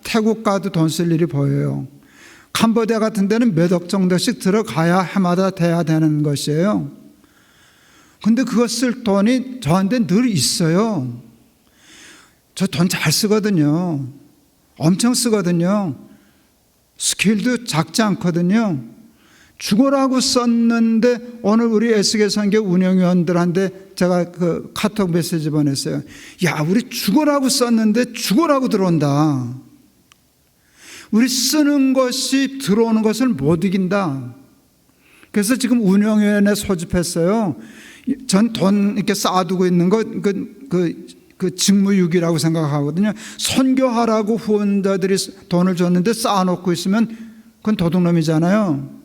태국 가도 돈 쓸 일이 보여요. 캄보디아 같은 데는 몇 억 정도씩 들어가야 해마다 돼야 되는 것이에요. 근데 그거 쓸 돈이 저한테 늘 있어요. 저 돈 잘 쓰거든요. 엄청 쓰거든요. 스케일도 작지 않거든요. 죽어라고 썼는데 오늘 우리 에스겔 선교 운영위원들한테 제가 그 카톡 메시지 보냈어요. 야, 우리 죽어라고 썼는데 죽어라고 들어온다. 우리 쓰는 것이 들어오는 것을 못 이긴다. 그래서 지금 운영위원회 소집했어요. 전 돈 이렇게 쌓아두고 있는 거 그 직무유기라고 생각하거든요. 선교하라고 후원자들이 돈을 줬는데 쌓아놓고 있으면 그건 도둑놈이잖아요.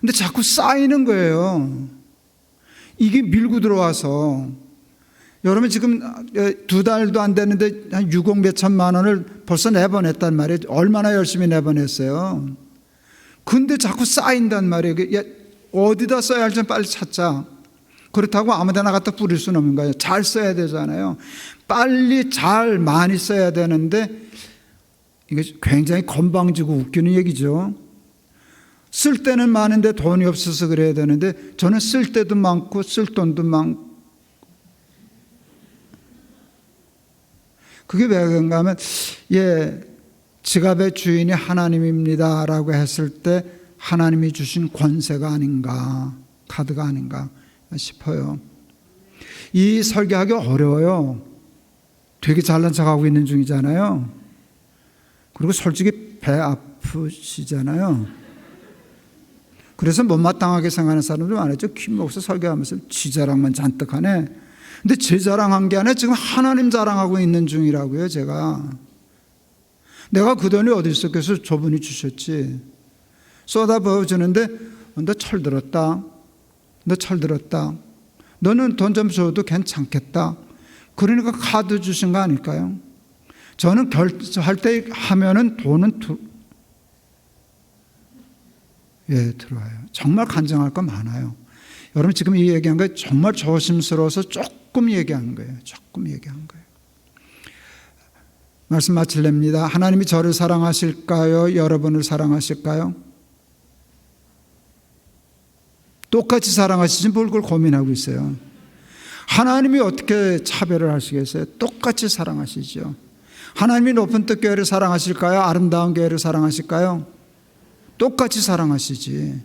근데 자꾸 쌓이는 거예요. 이게 밀고 들어와서. 여러분 지금 2달도 안 됐는데 한 6억 몇천만 원을 벌써 내보냈단 말이에요. 얼마나 열심히 내보냈어요. 근데 자꾸 쌓인단 말이에요. 어디다 써야 할지 빨리 찾자. 그렇다고 아무 데나 갖다 뿌릴 수는 없는 거예요. 잘 써야 되잖아요. 빨리 잘 많이 써야 되는데 이게 굉장히 건방지고 웃기는 얘기죠. 쓸 때는 많은데 돈이 없어서 그래야 되는데 저는 쓸 때도 많고 쓸 돈도 많고. 그게 왜 그런가 하면 지갑의 주인이 하나님입니다 라고 했을 때 하나님이 주신 권세가 아닌가, 카드가 아닌가 싶어요. 이 설교하기 어려워요. 되게 잘난 척하고 있는 중이잖아요. 그리고 솔직히 배 아프시잖아요. 그래서 못마땅하게 생각하는 사람들 많았죠. 김 목사 설교하면서 지 자랑만 잔뜩 하네. 근데 제 자랑한 게 아니라 지금 하나님 자랑하고 있는 중이라고요. 내가 그 돈이 어디 있었겠어? 저분이 주셨지. 쏟아부어 주는데 너 철들었다. 너 철들었다. 너는 돈 좀 줘도 괜찮겠다. 그러니까 카드 주신 거 아닐까요? 저는 결제할 때 하면은 돈은 들어와요. 정말 간증할 거 많아요. 여러분 지금 이 얘기한 거 정말 조심스러워서 조금 얘기한 거예요. 말씀 마칠랍니다. 하나님이 저를 사랑하실까요? 여러분을 사랑하실까요? 똑같이 사랑하시지 뭘 그걸 고민하고 있어요. 하나님이 어떻게 차별을 하시겠어요? 똑같이 사랑하시죠. 하나님이 높은 뜻 교회를 사랑하실까요? 아름다운 교회를 사랑하실까요? 똑같이 사랑하시지.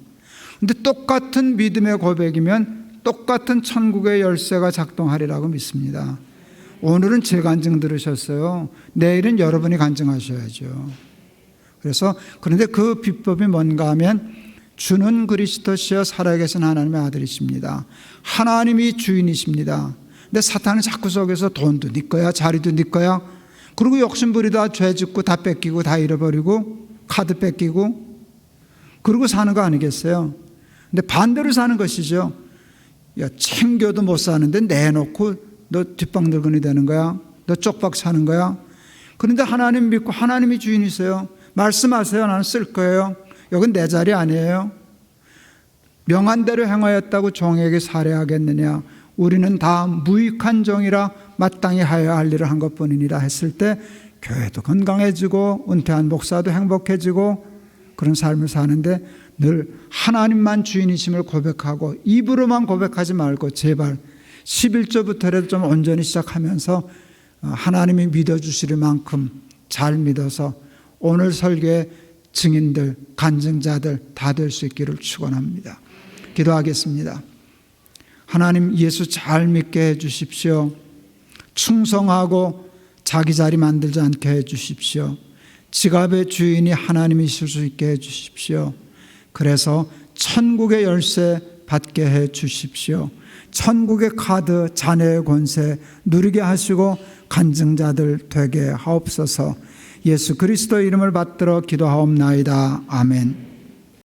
근데 똑같은 믿음의 고백이면 똑같은 천국의 열쇠가 작동하리라고 믿습니다. 오늘은 제 간증 들으셨어요. 내일은 여러분이 간증하셔야죠. 그런데 그 비법이 뭔가 하면 주는 그리스도시여 살아계신 하나님의 아들이십니다. 하나님이 주인이십니다. 근데 사탄은 자꾸 속에서 돈도 네 거야, 자리도 네 거야. 그리고 욕심부리다 죄 짓고 다 뺏기고 다 잃어버리고 카드 뺏기고 그러고 사는 거 아니겠어요? 근데 반대로 사는 것이죠. 야, 챙겨도 못 사는데 내놓고 너 뒷방들거니 되는 거야? 너 쪽박 사는 거야? 그런데 하나님 믿고 하나님이 주인이세요. 말씀하세요. 나는 쓸 거예요. 여긴 내 자리 아니에요. 명한 대로 행하였다고 종에게 살해하겠느냐? 우리는 다 무익한 종이라 마땅히 하여야 할 일을 한 것뿐이니라 했을 때 교회도 건강해지고 은퇴한 목사도 행복해지고 그런 삶을 사는데 늘 하나님만 주인이심을 고백하고 입으로만 고백하지 말고 제발 11조부터라도 좀 온전히 시작하면서 하나님이 믿어주실 만큼 잘 믿어서 오늘 설교의 증인들, 간증자들 다 될 수 있기를 축원합니다. 기도하겠습니다. 하나님 예수 잘 믿게 해주십시오. 충성하고 자기 자리 만들지 않게 해주십시오. 지갑의 주인이 하나님이실 수 있게 해주십시오. 그래서 천국의 열쇠 받게 해주십시오. 천국의 카드, 자녀의 권세 누리게 하시고 간증자들 되게 하옵소서. 예수 그리스도 이름을 받들어 기도하옵나이다. 아멘.